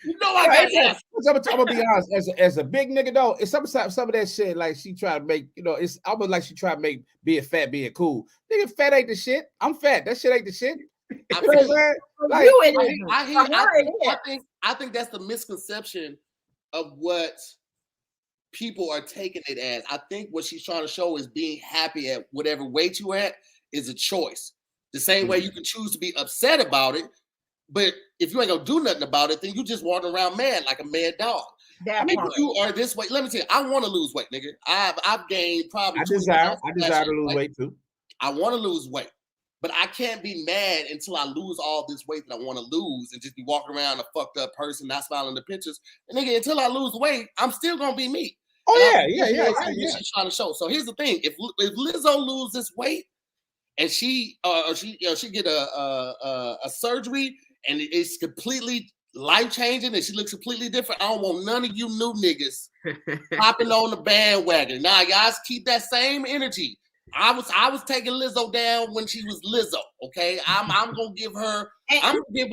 You know I got I'm gonna be honest. As a big nigga though, it's some of that shit like she try to make, you know, it's almost like she try to make being fat being cool. Nigga, fat ain't the shit. I'm fat. That shit ain't the shit. I think that's the misconception of what people are taking it as. I think what she's trying to show is being happy at whatever weight you at is a choice. The same way you can choose to be upset about it, but if you ain't gonna do nothing about it, then you just walking around mad like a mad dog. If you are this way, let me tell you, I want to lose weight, nigga. I've gained probably. I desire to lose weight too. I want to lose weight. But I can't be mad until I lose all this weight that I want to lose and just be walking around a fucked up person, not smiling in the pictures. And nigga, until I lose weight, I'm still gonna be me. Oh yeah. She's trying to show. So here's the thing: if Lizzo loses weight and she get a surgery and it's completely life changing and she looks completely different, I don't want none of you new niggas hopping on the bandwagon. Now, guys, keep that same energy. I was taking Lizzo down when she was Lizzo. Okay, I'm gonna give her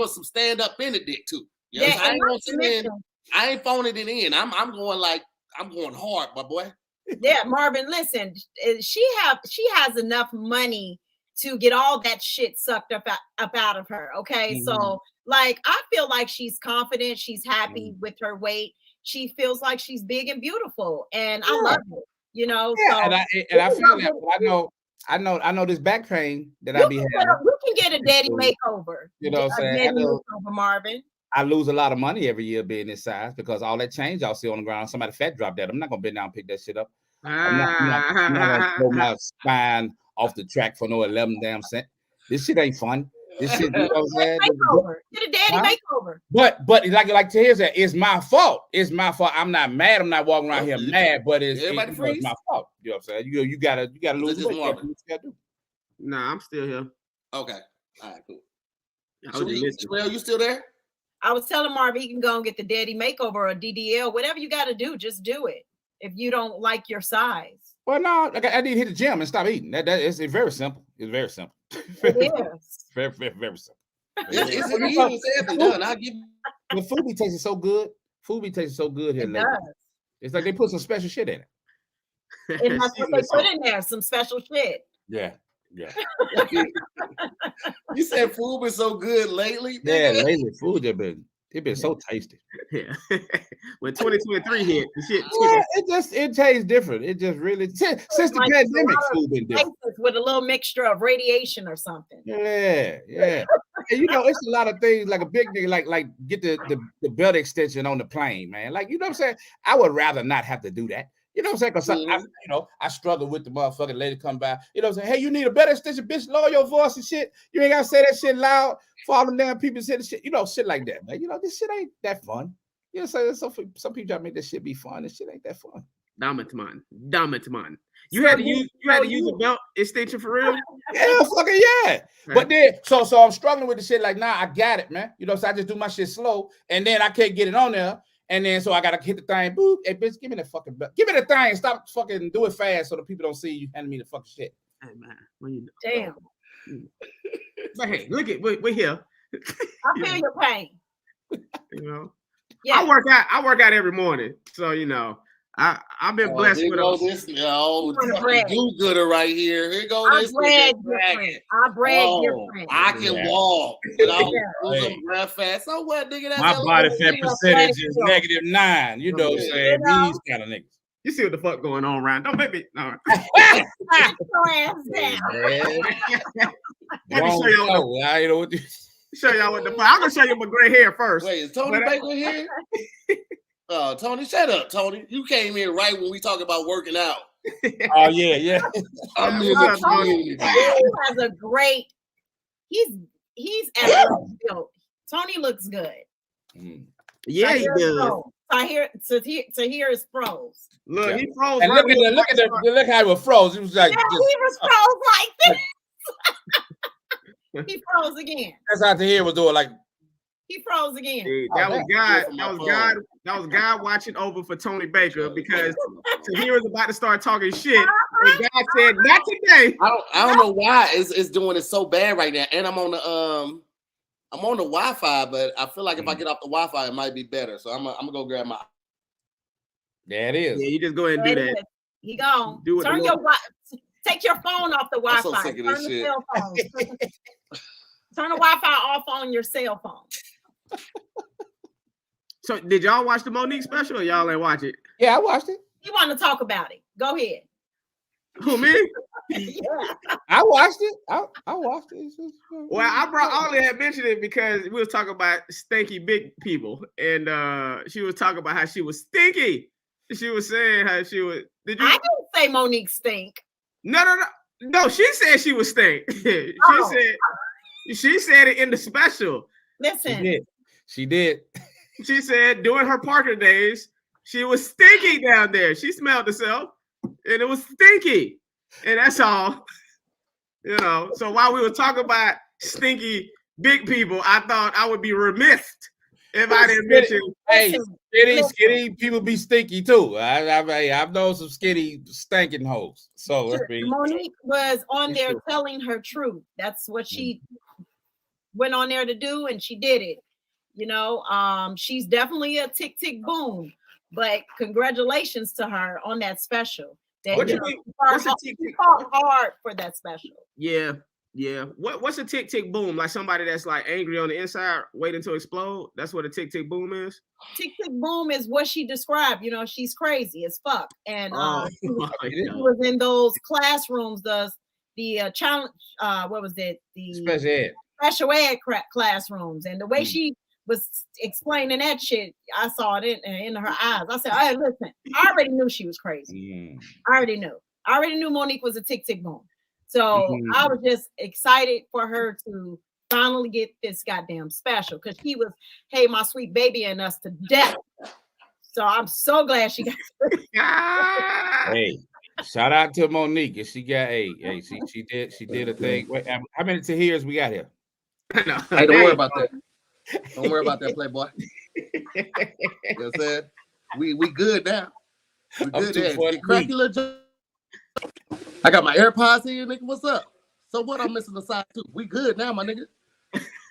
some stand up Benedict too. You know, I ain't phoning it in. I'm going hard, my boy. Yeah, Marvin, listen, she has enough money to get all that shit sucked up out of her. Okay, so like I feel like she's confident, she's happy with her weight. She feels like she's big and beautiful, and I love it. You know, so and I feel that. I know this back pain that I be having. You can get a daddy makeover. You know what I'm saying? Makeover, Marvin. I lose a lot of money every year being this size because all that change y'all see on the ground, somebody fat dropped that. I'm not gonna bend down and pick that shit up. I'm not gonna throw my spine off the track for no 11 damn cent. This shit ain't fun. This shit, you know what I'm saying? Get a daddy makeover. But like TAHIR'S said, it's my fault. It's my fault. I'm not mad. I'm not walking around here mad, but it's my fault. You know what I'm saying? You gotta lose weight. What you gotta do. Nah, I'm still here. Okay. All right, cool. Sherelle, you still there? I was telling Marvin he can go and get the daddy makeover or DDL, whatever you got to do, just do it. If you don't like your size. Well, no, like I need to hit the gym and stop eating. It's very simple. It's very simple. It is. Very, very, very simple. It's easy said than done. I'll give you. The food be tasting so good. Food be tasting so good here lately. It's like they put some special shit in it. And that's what they put in there, some special shit. Yeah. You said food been so good lately. Yeah, lately food it's been so tasty. Yeah. When 2023 hit, the shit. It tastes different. It just really since the pandemic, food been different. With a little mixture of radiation or something. Yeah. And you know, it's a lot of things like a big nigga, like get the belt extension on the plane, man. Like, you know what I'm saying? I would rather not have to do that. You know what I'm saying? Because I struggle with the motherfucking lady come by. You know what I'm saying? Hey, you need a better extension, bitch. Lower your voice and shit. You ain't gotta say that shit loud for all them damn people say the shit. You know, shit like that, man. You know, this shit ain't that fun. You know what I'm saying? So some people try to make this shit be fun. This shit ain't that fun. Damn it, man. You had to use a belt extension for real? Yeah, fucking yeah. Right. But then so I'm struggling with the shit like, nah, I got it, man. You know, so I just do my shit slow, and then I can't get it on there. And then so I gotta hit the thing. Boop. Hey, bitch, give me that fucking belt. Give me the thing. Stop fucking do it fast so the people don't see you handing me the fucking shit. Hey man, what you doing? Damn. But hey, look at we're here. I feel your pain. You know, yeah. I work out every morning, so you know. I've been blessed with this do-gooder right here. Here go this. I brag different. I can walk. Breath fast. So what, nigga? My body fat percentage is -9. You know what I'm saying? These kind of niggas. You see what the fuck going on, Ryan? Don't make me. No. Let me show y'all. Show y'all what the fuck. I'm gonna show you my gray hair first. Wait, is Tony Baker here? Tony, shut up, Tony. You came in right when we talk about working out. Oh yeah. I'm in the Tony has a great. He's built. Tony looks good. Yeah, he does. TAHIR'S froze. Look, he froze. And look how he was froze. He was like, he was froze like this. He froze again. That's how TAHIR was doing. Like he froze again. Hey, that was God watching over for Tony Baker because TAHIR was about to start talking shit. And God said, "Not today." I don't know why it's doing it so bad right now. And I'm on the Wi-Fi, but I feel like if I get off the Wi-Fi, it might be better. So I'm gonna go grab my. There it is. Yeah, you just go ahead and do that. You go. Take your phone off the Wi-Fi. I'm so sick of this shit. Cell phone. Turn the Wi-Fi off on your cell phone. So, did y'all watch the Monique special or y'all ain't watch it? Yeah, I watched it. You want to talk about it? Go ahead. Who, me? Yeah. I watched it. I watched it. Well, I only had mentioned it because we was talking about stinky big people, and she was talking about how she was stinky. She was saying how she was. I didn't say Monique stink. No. No, she said she was stink. She said it in the special. Listen. She did. She said during her Parker days, she was stinky down there. She smelled herself, and it was stinky. And that's all. You know, so while we were talking about stinky big people, I thought I would be remiss if I didn't mention. Hey, skinny people be stinky too. I've known some skinny stinking hoes. So Monique was on there telling her truth. That's what she went on there to do, and she did it. You know, she's definitely a tick tick boom. But congratulations to her on that special. What's a tick tick? Hard for that special. Yeah. What's a tick tick boom? Like somebody that's like angry on the inside, waiting to explode. That's what a tick tick boom is. Tick tick boom is what she described. You know, she's crazy as fuck, and she was in those classrooms. The challenge. What was it? The special ed classrooms, and the way she was explaining that shit, I saw it in her eyes. I said, "Hey, listen, I already knew she was crazy. I already knew Monique was a tick tick boom." So I was just excited for her to finally get this goddamn special because she was, hey, my sweet baby and us to death. So I'm so glad she got it. Hey, shout out to Monique. And she got she did a thing. Wait, how many TAHIR'S we got here? Hey, don't worry about that. Don't worry about that, Playboy. You know what I'm saying? We good now. We good there. I got my AirPods here, nigga. What's up? So what? I'm missing the side too. We good now, my nigga.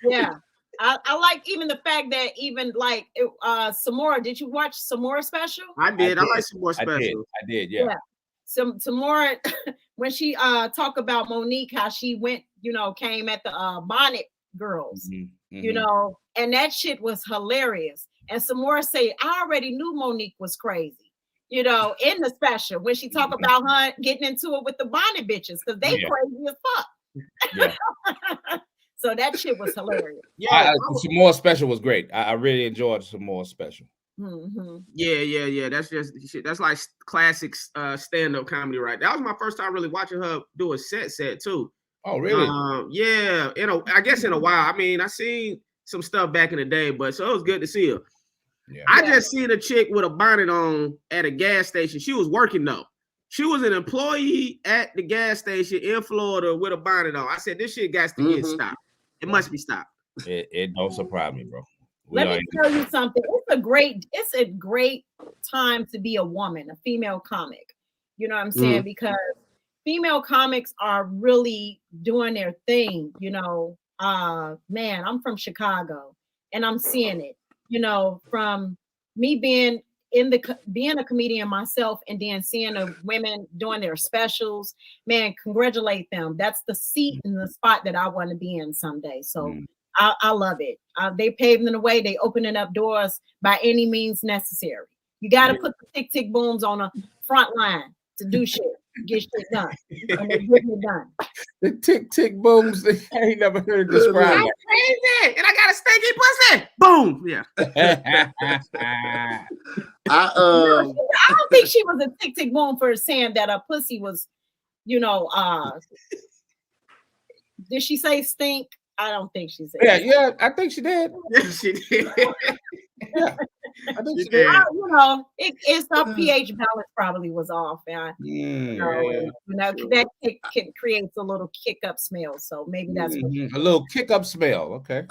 Yeah, I like even the fact that even like Samora. Did you watch Samora special? I did. I like Samora special. I did. Yeah. Samora when she talk about Monique, how she went, you know, came at the bonnet girls, you know, and that shit was hilarious. And Samora say, I already knew Monique was crazy. You know, in the special when she talk about her getting into it with the bonnet bitches because they crazy as fuck. Yeah. So that shit was hilarious. Yeah, some more special was great. I really enjoyed some more special. Yeah. That's like classic stand-up comedy, right? That was my first time really watching her do a set too. Oh, really? Yeah. I guess in a while. I mean, I seen some stuff back in the day, but so it was good to see her. Yeah. I just seen a chick with a bonnet on at a gas station. She was working though. She was an employee at the gas station in Florida with a bonnet on. I said, this shit got to get stopped. It must be stopped. It don't surprise me, bro. Let me tell you something. It's a great time to be a woman, a female comic. You know what I'm saying? Because female comics are really doing their thing. You know, man, I'm from Chicago and I'm seeing it. You know, from me being a comedian myself and then seeing the women doing their specials, man, congratulate them. That's the seat and the spot that I want to be in someday. So I love it. They paving the way. They opening up doors by any means necessary. You got to put the tick tick booms on the front line to do shit, get shit done, and they're getting it done. The tick tick booms. I ain't never heard it described. I'm crazy, and I got a stinky pussy. Boom. Yeah. I don't think she was a tick tick boom for saying that her pussy was, you know. Did she say stink? I don't think she said. Yeah, I think she did. She did. Yeah, I think she did. You know, it's her pH balance probably was off. You know, that creates a little kick up smell. So maybe that's what a little kick up smell. Okay.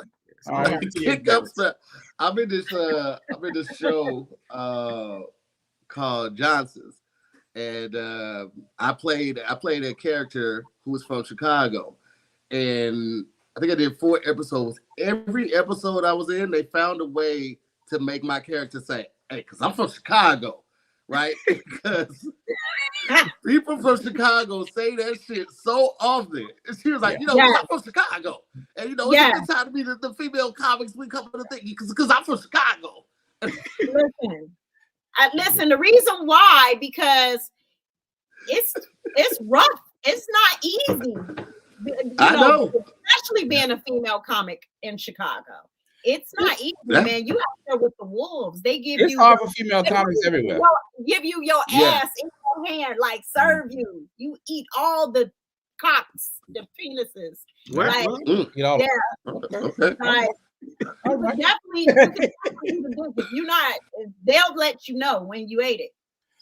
All right. Kick up smell. I'm in this show called Johnson's, and I played a character who was from Chicago, and I think I did 4 episodes. Every episode I was in, they found a way to make my character say, hey, because I'm from Chicago, right? Because people from Chicago say that shit so often. And she was like, I'm from Chicago. And, it's a good time to be the female comics we come to think because I'm from Chicago. Listen, the reason why, because it's rough. It's not easy. I know. Especially being a female comic in Chicago. It's not easy, man. You out there with the wolves. They give it's you hard for female comics everywhere. Give you your ass in your hand, like serve you. You eat all the cocks, the penises. What? Like, Yeah. Okay. Like, definitely, you not, they'll let you know when you ate it.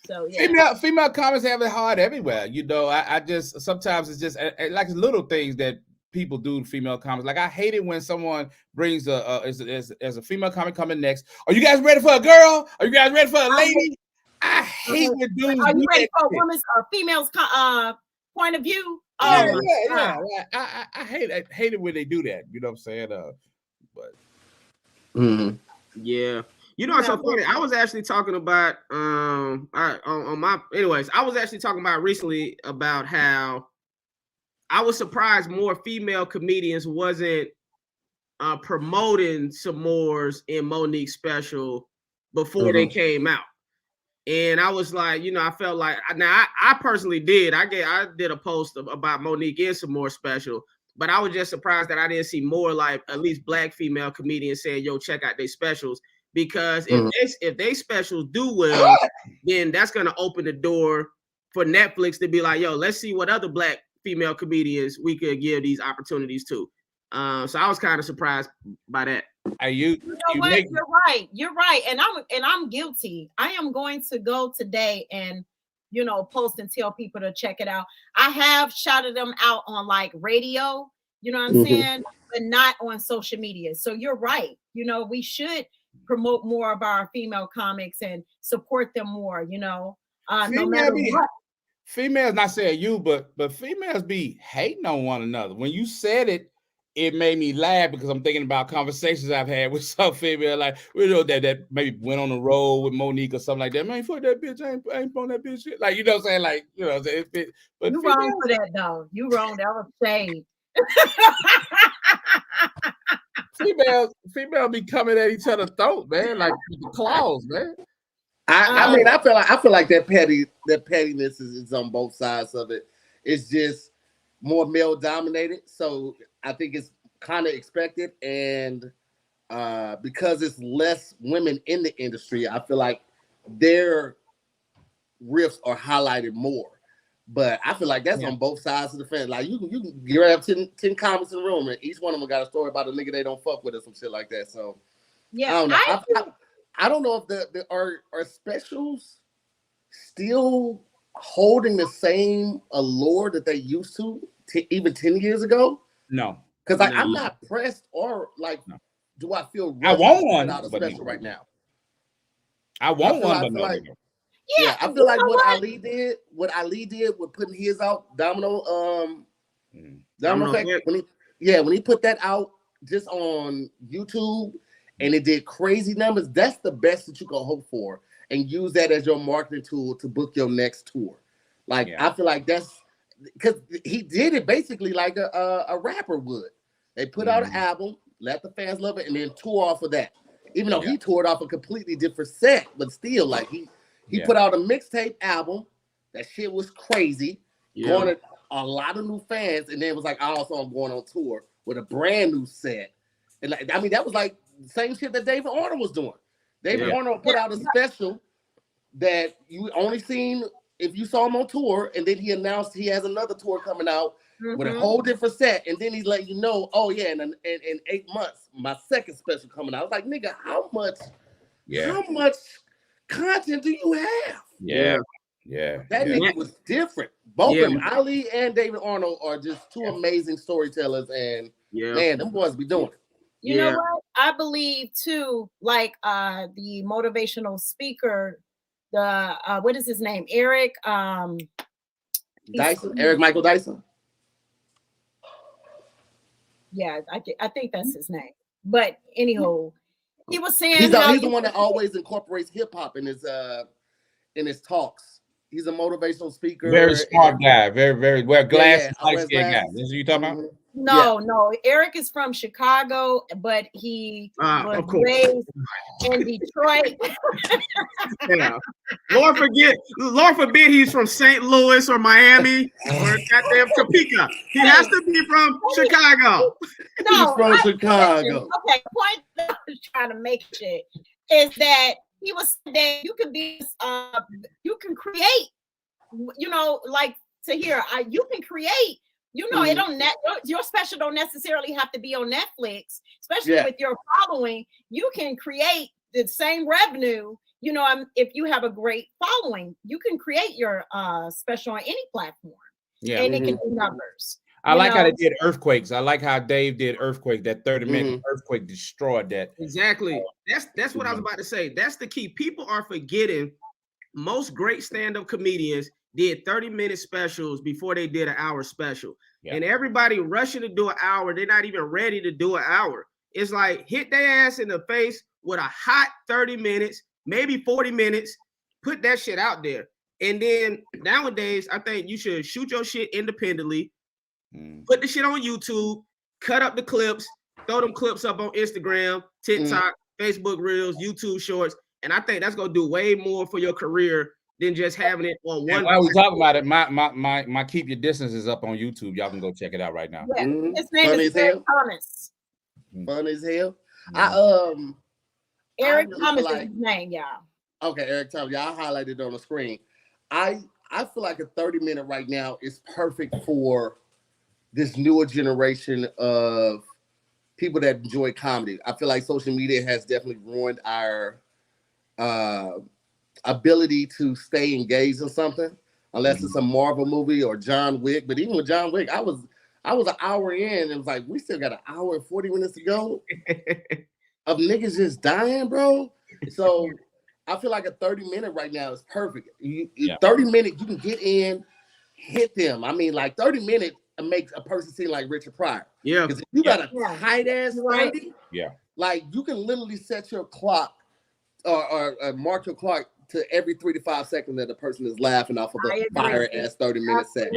So yeah. Female comments have it hard everywhere. You know, I just sometimes it's just like little things that people do to female comments. Like I hate it when someone brings as a female comment coming next. Are you guys ready for a girl? Are you guys ready for a lady? I hate when dudes. Are you ready for a woman's or female's point of view? Yeah. I hate it when they do that. You know what I'm saying? Yeah. You know what's so funny? I was actually talking about I was actually talking about recently about how I was surprised more female comedians wasn't promoting S'mores in Monique's special before they came out. And I was like, you know, I felt like now I personally did. I did a post about Monique and S'mores special, but I was just surprised that I didn't see more like at least black female comedians saying, yo, check out their specials. Because if they specials do well, then that's gonna open the door for Netflix to be like, yo, let's see what other black female comedians we could give these opportunities to. So I was kind of surprised by that. You know what? You're right. And I'm guilty. I am going to go today and post and tell people to check it out. I have shouted them out on like radio, you know what I'm saying, but not on social media. So you're right. We should promote more of our female comics and support them more, no matter what. Females, not saying you, but females be hating on one another. When you said it, it made me laugh because I'm thinking about conversations I've had with some female, like that maybe went on the road with Monique or something like that. Man, fuck that bitch, I ain't on that bitch shit. Like, you know what I'm saying? Like, but you wrong for that though. You wrong. That was shade. Females be coming at each other's throat, man, like with the claws, man. I feel like that pettiness is on both sides of it. It's just more male dominated, so I think it's kind of expected, and because it's less women in the industry, I feel like their riffs are highlighted more. But I feel like that's on both sides of the fence. Like you have 10 comments in the room, and each one of them got a story about a nigga they don't fuck with or some shit like that. So I don't know. I don't know if are specials still holding the same allure that they used to even 10 years ago. No, because I'm not pressed or like. No. Do I feel? I want one out of special right now. I want one, but no. Yeah, I feel like what Ali did with putting his out, Domino Effect, when he put that out just on YouTube and it did crazy numbers, that's the best that you can hope for, and use that as your marketing tool to book your next tour. Like I feel like that's because he did it basically like a rapper would. They put out an album, let the fans love it, and then tour off of that. Even though he toured off a completely different set, but still, like he put out a mixtape album. That shit was crazy. Going to a lot of new fans, and then it was like, I'm going on tour with a brand new set. And like, I mean, that was like the same shit that David Arnold was doing. David Arnold put out a special that you only seen if you saw him on tour, and then he announced he has another tour coming out with a whole different set, and then he's letting you know, oh yeah, in 8 months, my second special coming out. I was like, nigga, how much content do you have? That nigga was different. Both of them, Ali and David Arnold, are just two amazing storytellers, and man, them boys be doing it. You know what? I believe too, like the motivational speaker, the what is his name? Eric Dyson, Eric Michael Dyson. Yeah, I think that's his name. But anywho, he was saying he's the one that always incorporates hip hop in his talks. He's a motivational speaker. Very smart guy. Very, very well glasses, light skinned guy. This is what you talking about? No. Eric is from Chicago, but he was raised in Detroit. Lord forbid he's from St. Louis or Miami or goddamn Topeka. He has to be from Chicago. No, he's from Chicago. Okay, the point that I was trying to make shit is that he was that you can be you can create, like to hear you can create You know, it don't your special don't necessarily have to be on Netflix, especially with your following. You can create the same revenue. You know, if you have a great following, you can create your special on any platform. Yeah, and it can do numbers. I like how they did earthquakes. I like how Dave did earthquake. That 30-minute earthquake destroyed that. Exactly. That's what I was about to say. That's the key. People are forgetting most great stand-up comedians did 30-minute specials before they did an hour special. And everybody rushing to do an hour. They're not even ready to do an hour. It's like hit their ass in the face with a hot 30 minutes, maybe 40 minutes, put that shit out there. And then nowadays, I think you should shoot your shit independently, put the shit on YouTube, cut up the clips, throw them clips up on Instagram, TikTok, Facebook Reels, YouTube Shorts. And I think that's going to do way more for your career than just having it on one. While we talk about it, my Keep Your Distance is up on YouTube. Y'all can go check it out right now. Yeah. His name is Eric Thomas. Fun as hell. Eric Thomas is his name, y'all. Okay, Eric Thomas. Y'all highlighted on the screen. I feel like a 30-minute right now is perfect for this newer generation of people that enjoy comedy. I feel like social media has definitely ruined our ability to stay engaged in something, unless it's a Marvel movie or John Wick. But even with John Wick, I was an hour in and it was like, we still got an hour and 40 minutes to go of niggas just dying, bro. So I feel like a 30-minute right now is perfect. 30 minutes, you can get in, hit them. I mean, like 30 minutes makes a person seem like Richard Pryor. Yeah. Because if you got a tight ass 30, like you can literally set your clock or mark your clock to every 3 to 5 seconds that the person is laughing off of a fire ass 30-minute set.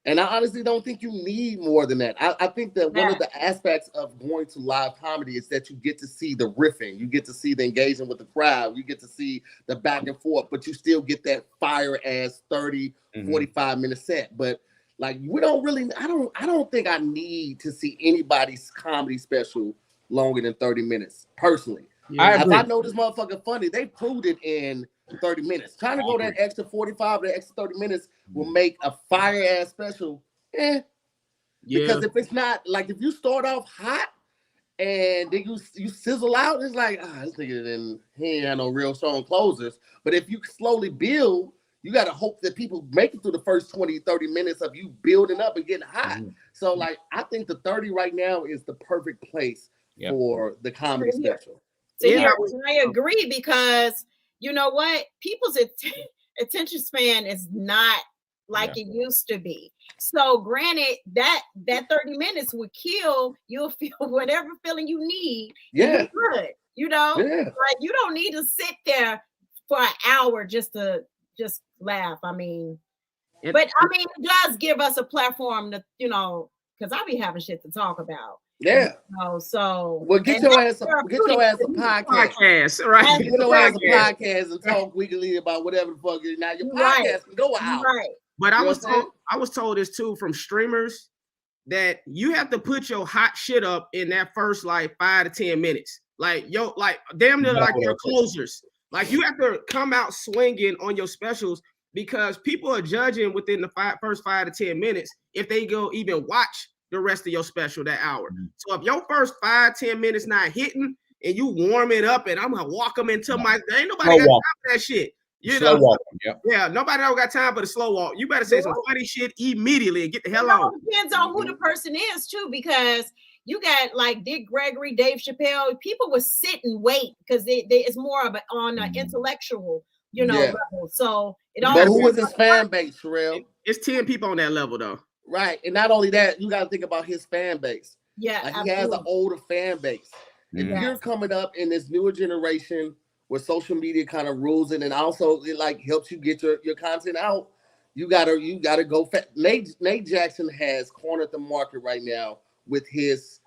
And I honestly don't think you need more than that. I think that one of the aspects of going to live comedy is that you get to see the riffing, you get to see the engagement with the crowd, you get to see the back and forth, but you still get that fire ass 30, 45-minute set. But like we don't really, I don't think I need to see anybody's comedy special longer than 30 minutes, personally. If I know this motherfucker funny, they proved it in 30 minutes. Trying to go that extra 45 or that extra 30 minutes will make a fire ass special. Because if it's not like, if you start off hot and then you sizzle out, it's like, this nigga he ain't had no real strong closers. But if you slowly build, you got to hope that people make it through the first 20, 30 minutes of you building up and getting hot. So like, I think the 30 right now is the perfect place for the comedy special. So I agree, because you know what? People's attention span is not like it used to be. So granted, that 30 minutes would kill, you'll feel whatever feeling you need. Yeah. Good. You know, like you don't need to sit there for an hour just to laugh. I mean, but I mean, it does give us a platform to, you know, because I'll be having shit to talk about. Yeah. So well, get your ass a podcast. Right? Get your ass a podcast and talk weekly about whatever the fuck is. Now your podcast can go out. Right. But I was told this too from streamers, that you have to put your hot shit up in that first like 5 to 10 minutes. Like damn near like your closers. Like you have to come out swinging on your specials, because people are judging within the first 5 to 10 minutes if they go even watch the rest of your special that hour. So if your first 5-10 minutes not hitting and you warm it up and I'm gonna walk them into my, ain't nobody got time for that shit. You know, nobody don't got time for the slow walk. You better say some funny shit immediately and get the hell on. It depends on who the person is too, because you got like Dick Gregory, Dave Chappelle. People would sit and wait because it's more of on an intellectual, you know, level. So it all. But who was his fan base, Sherelle? It's 10 people on that level though. Right, and not only that, you got to think about his fan base. Yeah, like he has an older fan base. If you're coming up in this newer generation where social media kind of rules it, and also it like helps you get your content out, you gotta go fast. Nate Jackson has cornered the market right now with his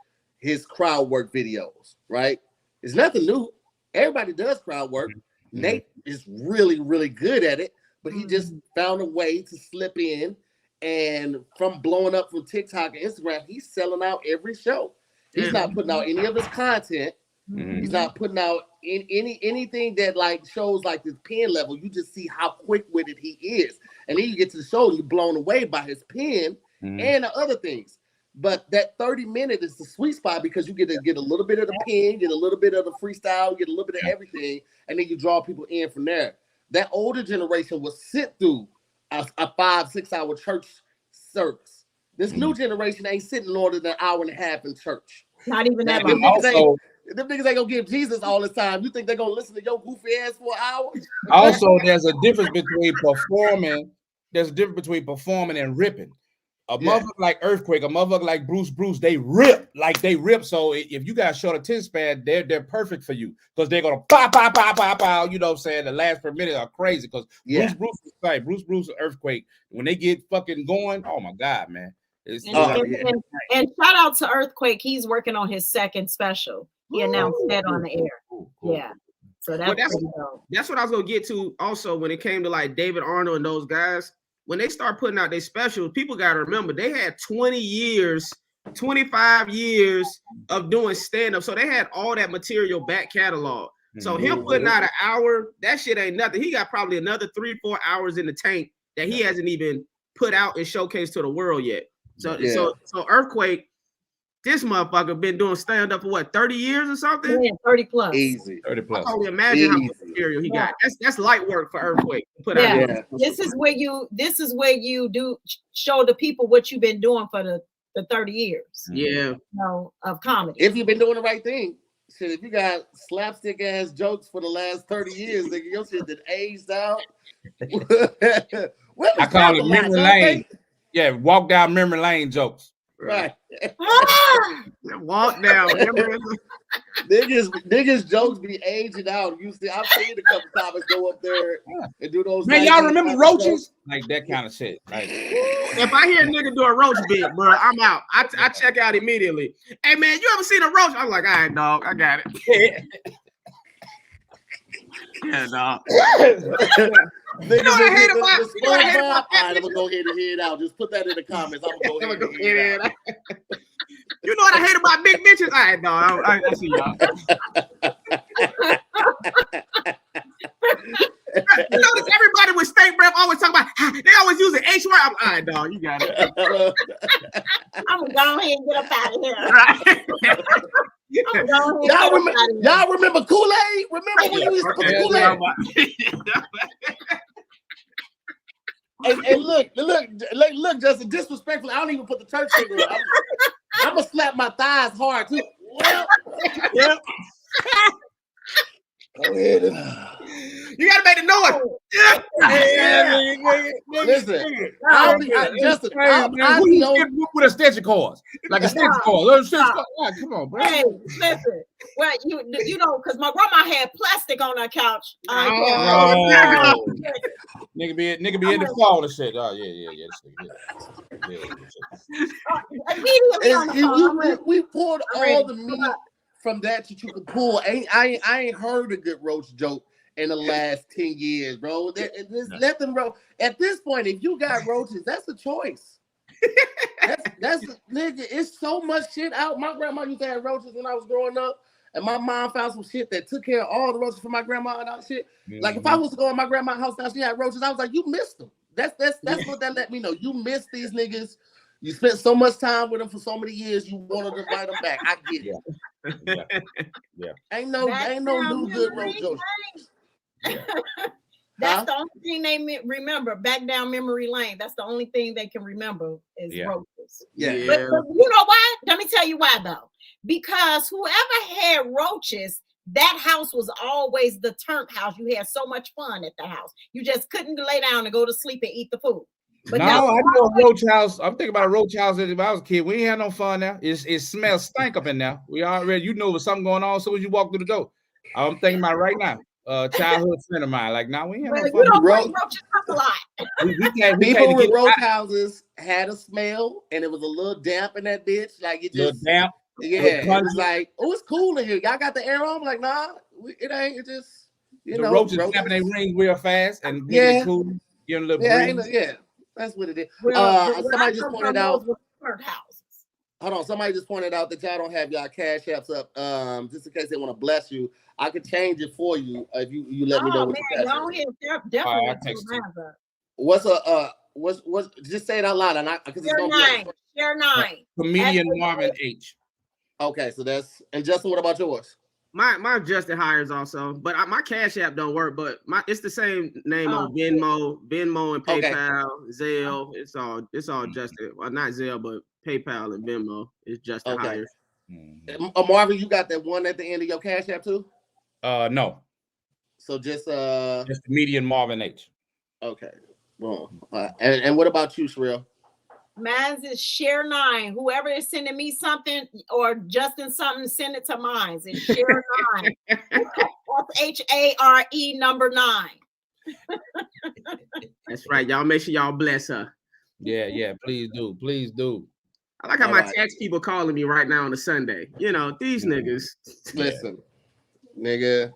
crowd work videos. Right, it's nothing new. Everybody does crowd work. Nate is really, really good at it, but he just found a way to slip in. And from blowing up from TikTok and Instagram, he's selling out every show. He's not putting out any of his content. He's not putting out anything that like shows like his pen level. You just see how quick-witted he is. And then you get to the show and you're blown away by his pen and the other things. But that 30-minute is the sweet spot because you get a little bit of the pen, get a little bit of the freestyle, get a little bit of everything, and then you draw people in from there. That older generation will sit through a 5-6 hour church service. This new generation ain't sitting more than an hour and a half in church. Not even that long. Also, them niggas ain't gonna give Jesus all the time. You think they're gonna listen to your goofy ass for an hour? Also, there's a difference between performing. There's a difference between performing and ripping. A motherfucker like Earthquake, a motherfucker like Bruce, they rip. So if you got a short attention span, they're perfect for you because they're gonna pow. You know what I'm saying? The last per minute are crazy because Bruce and Earthquake, when they get fucking going, oh my God, man. And shout out to Earthquake. He's working on his second special. He announced that on the air. Cool. Yeah. So that's what I was gonna get to also when it came to like David Arnold and those guys. When they start putting out their specials, people got to remember they had 20 years, 25 years of doing stand-up. So they had all that material back catalog. So him putting out an hour, that shit ain't nothing. He got probably another 3-4 hours in the tank that he hasn't even put out and showcased to the world yet. So Earthquake, this motherfucker been doing stand-up for what, 30 years or something? Yeah, 30 plus. Easy. 30 plus. I can only imagine how much material he got. That's light work for Earthquake. This is where you do show the people what you've been doing for the 30 years. Yeah. Of comedy. If you've been doing the right thing. Shit, if you got slapstick ass jokes for the last 30 years, nigga, your shit that aged out. I call it memory lane. Yeah, walk down memory lane jokes. Right. Walk down. niggas jokes be aging out. You see, I've seen a couple topics go up there and do those. Man, y'all remember roaches? Like that kind of shit. Like, if I hear a nigga do a roach bit, bro, I'm out. I check out immediately. Hey man, you ever seen a roach? I'm like, all right, dog, I got it. Yeah, dog. You know what I hate about I'm gonna go ahead and head out. Just put that in the comments. I'm gonna go ahead and head out. You know what I hate about big bitches? All right, dog. I see y'all. You notice everybody with state breath always talk about they always use the H word. All right, dog, you got it. I'm gonna go ahead and get up out of here. Y'all remember Kool-Aid? Remember when you used to put the Kool-Aid? And look, Justin, disrespectfully, I don't even put the church finger up. I'm gonna slap my thighs hard too. Yep. Go ahead. You gotta make the noise. Listen, Justin, with extension cords, like extension cords. Come on, bro. Hey, listen. Well, you know, because my grandma had plastic on her couch. Nigga be in the fall and shit. Oh yeah. We poured all the meat from that you could pull. I ain't heard a good roach joke in the last 10 years, bro. Let them roll. At this point, if you got roaches, that's a choice. That's nigga. It's so much shit out. My grandma used to have roaches when I was growing up, and my mom found some shit that took care of all the roaches for my grandma and all that shit. Like if I was to go in my grandma's house now, she had roaches. I was like, you missed them. That's what that let me know. You missed these niggas. You spent so much time with them for so many years. You wanted to invite them back. I get it. Yeah. Ain't no new good roach jokes. That's the only thing they remember. Back down memory lane. That's the only thing they can remember is roaches. Yeah. But you know why? Let me tell you why though. Because whoever had roaches, that house was always the turnt house. You had so much fun at the house. You just couldn't lay down and go to sleep and eat the food. But no, I know a roach house. I'm thinking about a roach house when I was a kid. We ain't had no fun now. It smells stank up in there. We already, you know, there's something going on as soon as you walk through the door. I'm thinking about it right now. Childhood friend of mine. Like, now we ain't have no fun. You don't bring roaches up a lot. People with roach houses had a smell, and it was a little damp in that bitch. Like it just damp. Yeah, it was like, oh, it's cool in here. Y'all got the air on? I'm like, nah, it ain't. It just the roaches snapping their rings real fast and really cool. Getting a little breeze. That's what it is. Well, somebody just pointed out. Hold on, somebody just pointed out that y'all don't have y'all cash apps up. Just in case they want to bless you, I could change it for you if you let me know. Definitely. What's what's just say it out loud, and because it's gonna be Share 9. Comedian Marvin H. Okay, so that's and Justin. What about yours? My Justin TAHIR'S also, but my Cash App don't work. But it's the same name on Venmo and PayPal, Zelle. It's all Justin. Well, not Zelle, but PayPal and Venmo. It's Justin TAHIR'S. Marvin, you got that one at the end of your Cash App too? No. So just comedian Marvin H. Okay. Well, and what about you, Sherelle? Mine's is Share 9. Whoever is sending me something or Justin something, send it to mine. It's Share 9. HARE number 9. That's right. Y'all make sure y'all bless her. Yeah. Please do. I like how my tax people calling me right now on a Sunday. You know, these niggas. Listen, nigga,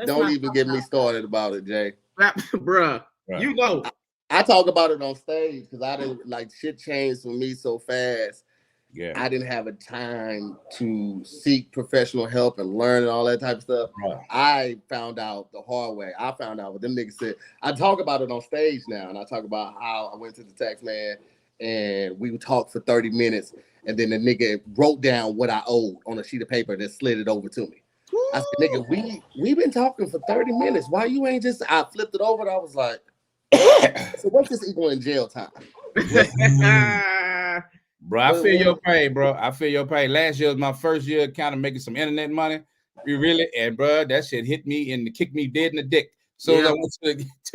don't even get me started about it, Jay. Bruh, you know. I talk about it on stage because I didn't like shit changed for me so fast. Yeah, I didn't have a time to seek professional help and learn and all that type of stuff. Right. I found out the hard way. I found out what them niggas said. I talk about it on stage now, and I talk about how I went to the tax man and we would talk for 30 minutes, and then the nigga wrote down what I owed on a sheet of paper and slid it over to me. I said, nigga, we been talking for 30 minutes. Why you ain't just? I flipped it over and I was like, so what's this equal in jail time? Bro, I feel your pain, bro. I feel your pain. Last year was my first year kind of making some internet money. And bro, that shit hit me and kicked me dead in the dick. So I went to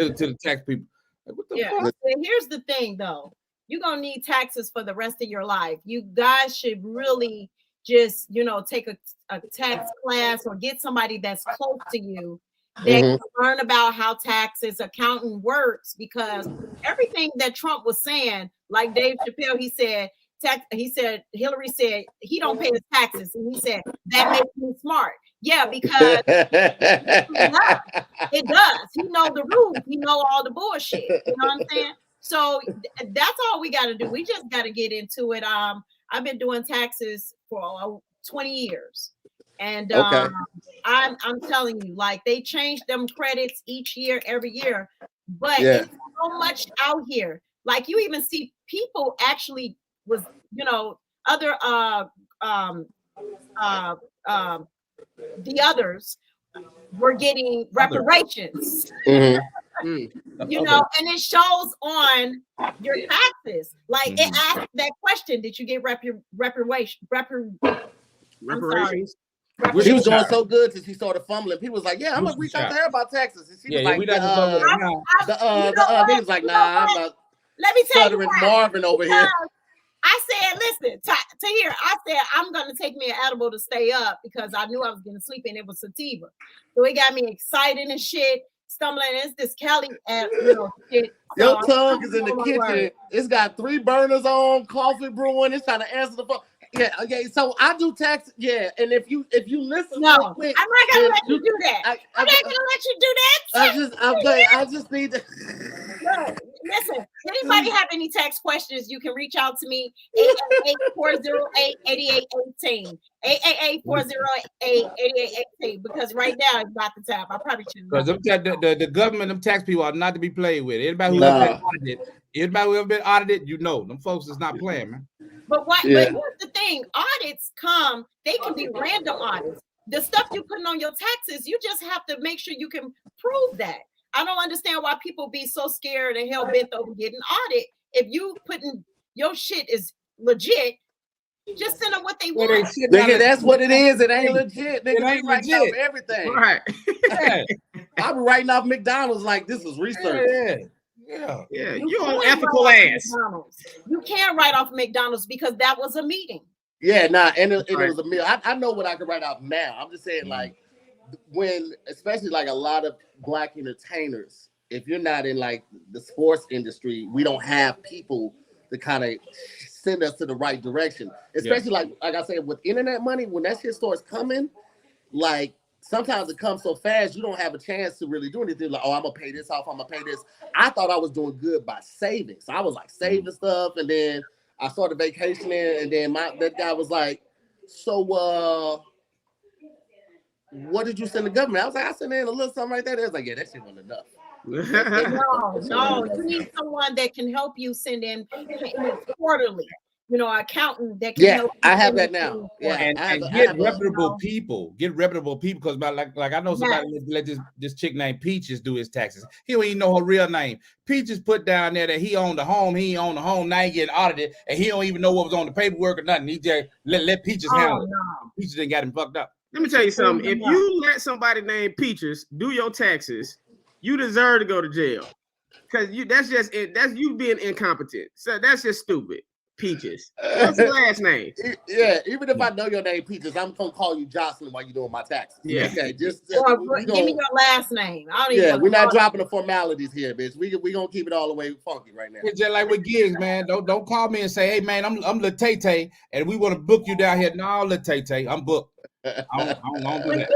the tax people. Like, what the fuck? And here's the thing though. You're gonna need taxes for the rest of your life. You guys should really just, take a tax class or get somebody that's close to you that can learn about how taxes, accounting works, because everything that Trump was saying, like Dave Chappelle, he said Hillary said he don't pay his taxes, and he said that makes me smart. Yeah, because it does. He know the rules. He know all the bullshit. You know what I'm saying? So that's all we got to do. We just got to get into it. I've been doing taxes for 20 years. And I'm telling you, like, they change them credits each year, every year, but it's so much out here. Like, you even see people actually was, other the others were getting reparations. And it shows on your taxes. Like, it asked that question: did you get reparations? She was doing so good till she started fumbling. People was like, "Yeah, I'm gonna reach out to her about taxes." And she was like, "He was like, nah, I'm not." Let me tell you, Marvin over here. I said, "Listen, Tahir, I said I'm gonna take me an edible to stay up because I knew I was gonna sleep, and it was sativa, so it got me excited and shit." Stumbling, it's this Cali shit. Your tongue is in the kitchen. It's got 3 burners on, coffee brewing. It's trying to answer the phone. Yeah, okay. So I do tax. Yeah, and if you listen, no, quick, I'm not gonna let you do that. I'm not gonna let you do that. I just need to. Listen, anybody have any tax questions? You can reach out to me. 888-408-8818. 888-408-8818. Because right now it's not the time. I probably shouldn't. Because the government, them tax people are not to be played with. Anybody who ever been audited, them folks is not playing, man. But But here's the thing: audits they can be random audits. The stuff you putting on your taxes, you just have to make sure you can prove that. I don't understand why people be so scared and hell bent over getting audit. If you putting your shit is legit, just send them what they want. Nigga, that's what it is. It ain't legit. Nigga, they writing off everything. Right. I be writing off McDonald's like this is research. Yeah. You on ethical ass. McDonald's. You can't write off McDonald's because that was a meeting. Yeah, and it was a meal. I know what I can write off now. I'm just saying, like, when, especially like a lot of Black entertainers, if you're not in like the sports industry, we don't have people to kind of send us to the right direction. Especially like I said, with internet money, when that shit starts coming, like sometimes it comes so fast, you don't have a chance to really do anything. Like, oh, I'm gonna pay this off, I'm gonna pay this. I thought I was doing good by saving. So I was like saving stuff, and then I started vacationing, and then that guy was like, so what did you send the government? I was like, I sent in a little something right there. They was like, yeah, that shit wasn't enough. No. You need someone that can help you send in payments quarterly. You know, an accountant that can help you. I have that now. Yeah, and get reputable people. Get reputable people because like I know somebody let this chick named Peaches do his taxes. He don't even know her real name. Peaches put down there that he owned the home. He ain't owned the home. Now he getting audited, and he don't even know what was on the paperwork or nothing. He just let Peaches handle it. Peaches didn't got him fucked up. Let me tell you something. If you let somebody named Peaches do your taxes, you deserve to go to jail. Because that's just it. That's you being incompetent. So that's just stupid. Peaches. What's your last name? Yeah, even if I know your name, Peaches, I'm gonna call you Jocelyn while you're doing my taxes. Yeah. Okay, just give me your last name. We're not dropping the formalities here, bitch. We gonna keep it all the way funky right now. It's just like with gigs, man. Don't call me and say, hey man, I'm Lil Tay and we want to book you down here. No, Lil Tay, I'm booked. I don't do that.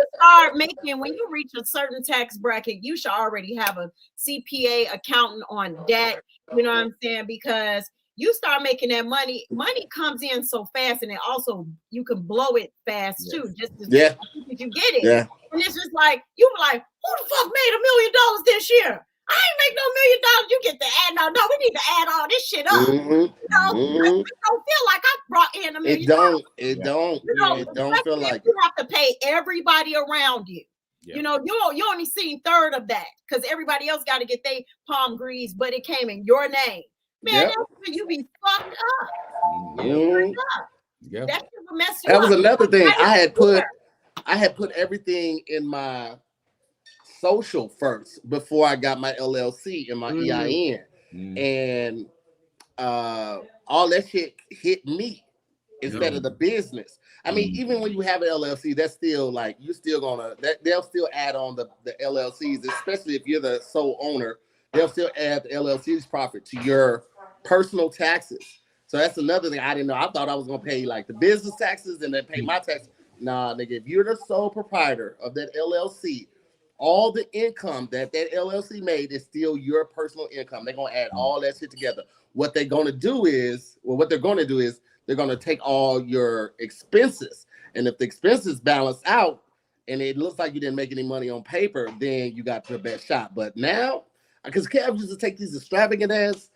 When you reach a certain tax bracket, you should already have a CPA accountant on deck. You know what I'm saying? Because you start making that money comes in so fast, and it also you can blow it fast too. Just you get it. Yeah. And it's just like you were like, who the fuck made $1 million this year? I ain't make no $1 million. You get to add no, we need to add all this shit up. I don't feel like I brought in $1 million. It don't feel like you have to pay everybody around you. Yeah. You know, you only seen third of that because everybody else got to get their palm greased, but it came in your name. Man, that's when you be fucked up. Yep. That was another thing. I had put everything in my social first before I got my LLC and my EIN. And all that shit hit me instead of the business. I mean, even when you have an LLC, that's still like you're still gonna they'll still add on the LLCs, especially if you're the sole owner. They'll still add the LLC's profit to your personal taxes. So that's another thing I didn't know. I thought I was gonna pay like the business taxes and then pay my taxes. Nah, nigga, if you're the sole proprietor of that LLC, all the income that LLC made is still your personal income. They're gonna add all that shit together. What they're gonna do is they're gonna take all your expenses, and if the expenses balance out and it looks like you didn't make any money on paper, then you got your best shot. But now, because Kev used to take these extravagant ass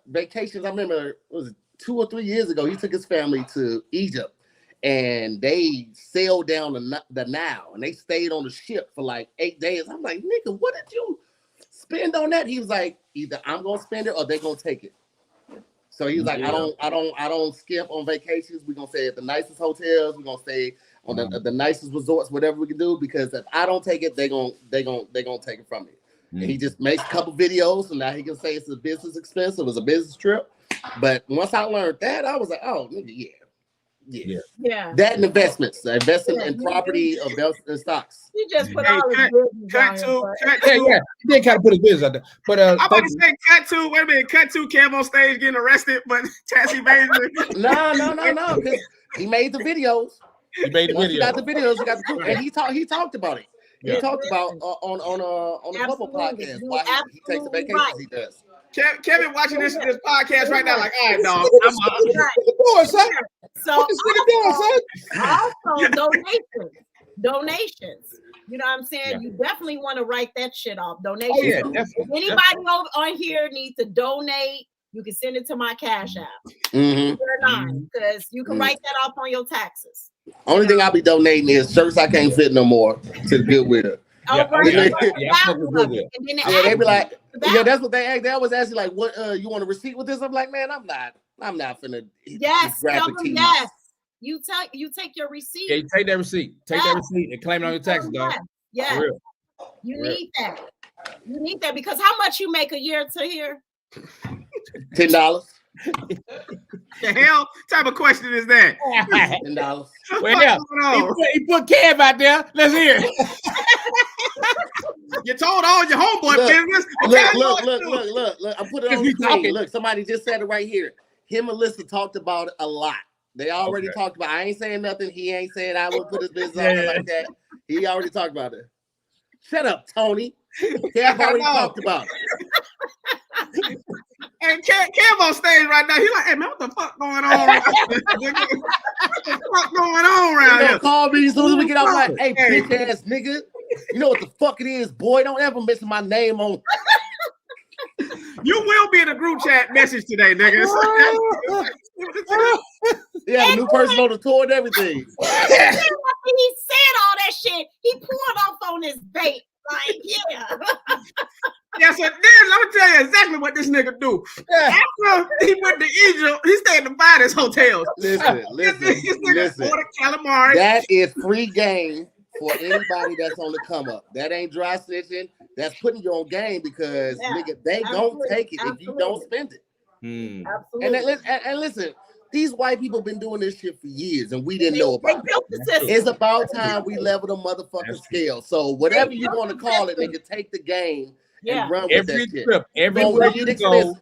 vacations. I remember was it 2 or 3 years ago, he took his family to Egypt and they sailed down the Nile and they stayed on the ship for like 8 days. I'm like, nigga, what did you spend on that? He was like, either I'm gonna spend it or they're gonna take it. So he was like, I don't skimp on vacations. We're gonna stay at the nicest hotels. We're gonna stay on the nicest resorts, whatever we can do, because if I don't take it, they're gonna take it from me. And he just makes a couple videos, and now he can say it's a business expense. It was a business trip. But once I learned that, I was like, oh, nigga, yeah. That and investments, investing in property of stocks. You just put all his cut to. He did kind of put his business out there. But I'm about to say cut to. Wait a minute, cut to. Kev on stage getting arrested, but tax evasion. No. Because he made the videos. He made the videos. He got the videos. He got the proof, and he talked about it. He talked about on a couple podcasts why he takes the vacations he does. Kevin watching this podcast right now, like, all right, dog. Also donations. You know what I'm saying? You definitely want to write that shit off. Donations. If anybody on here needs to donate, you can send it to my Cashapp. Because you can write that off on your taxes. Only thing I'll be donating is shirts I can't fit no more to the Goodwill. They be like, that's what they ask. They always ask you like, what you want a receipt with this? I'm like, man, I'm not finna. Yes, you take your receipt. Yeah, you take that receipt. Take that receipt and claim it on your taxes, dog. Yeah. You need that. You need that because how much you make a year to here? $10. The hell type of question is that? $10. Well, he put Kev out there. Let's hear it. You told all your homeboy business. Look. I'm putting it on the screen. Look, somebody just said it right here. Him and Alyssa talked about it a lot. They already talked about it. I ain't saying nothing. He ain't saying I would put his business on like that. He already talked about it. Shut up, Tony. Kev already talked about it. And Kev on stage right now. He's like, hey man, what the fuck going on? What the fuck going on around here? Call me as soon as we get out. Like, hey, bitch ass nigga. You know what the fuck it is, boy? Don't ever mention my name on. You will be in a group chat message today, nigga. Yeah, a new person on the tour and everything. He said all that shit. He pulled off on his bait. Like, yeah. Yeah, so then let me tell you exactly what this nigga do. After he went to Egypt, he stayed in the finest hotels. Listen. Order calamari. That is free game for anybody that's on the come up. That ain't dry snitching. That's putting you on game because nigga, they gon' take it if you don't spend it. Absolutely. And listen, these white people been doing this shit for years and we didn't know about it. It's about time we level the motherfucking scale. So whatever you want to call it, nigga, take the game and run with that shit. Everywhere you go,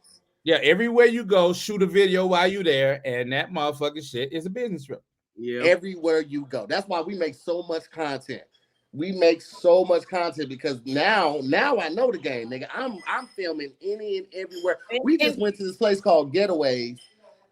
everywhere you go, shoot a video while you there, and that motherfucking shit is a business trip. Yeah, everywhere you go. That's why we make so much content. We make so much content because now I know the game, nigga. I'm filming any and everywhere. We just went to this place called Getaways.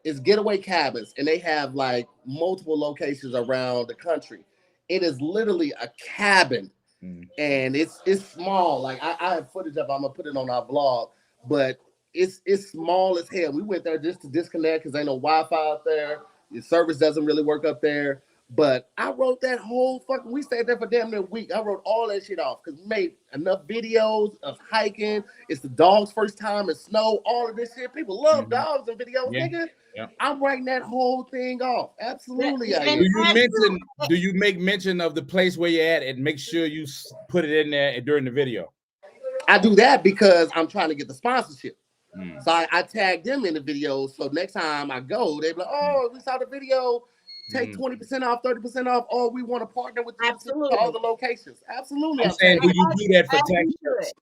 It's Getaway Cabins, and they have like multiple locations around the country. It is literally a cabin, and it's small. Like I have footage of it. I'm gonna put it on our blog, but it's small as hell. We went there just to disconnect because ain't no Wi-Fi out there. The service doesn't really work up there. But I wrote that whole fucking, we stayed there for damn near a week. I wrote all that shit off because we made enough videos of hiking. It's the dog's first time in snow, all of this shit. People love dogs and videos, nigga. Yeah. I'm writing that whole thing off. Absolutely. Do you make mention of the place where you're at and make sure you put it in there during the video? I do that because I'm trying to get the sponsorship. So I tag them in the videos. So next time I go, they be like, oh, we saw the video. Take 20% off, 30% off, or we want to partner with you to all the locations. Absolutely. I'm saying, do you do that for tax purposes?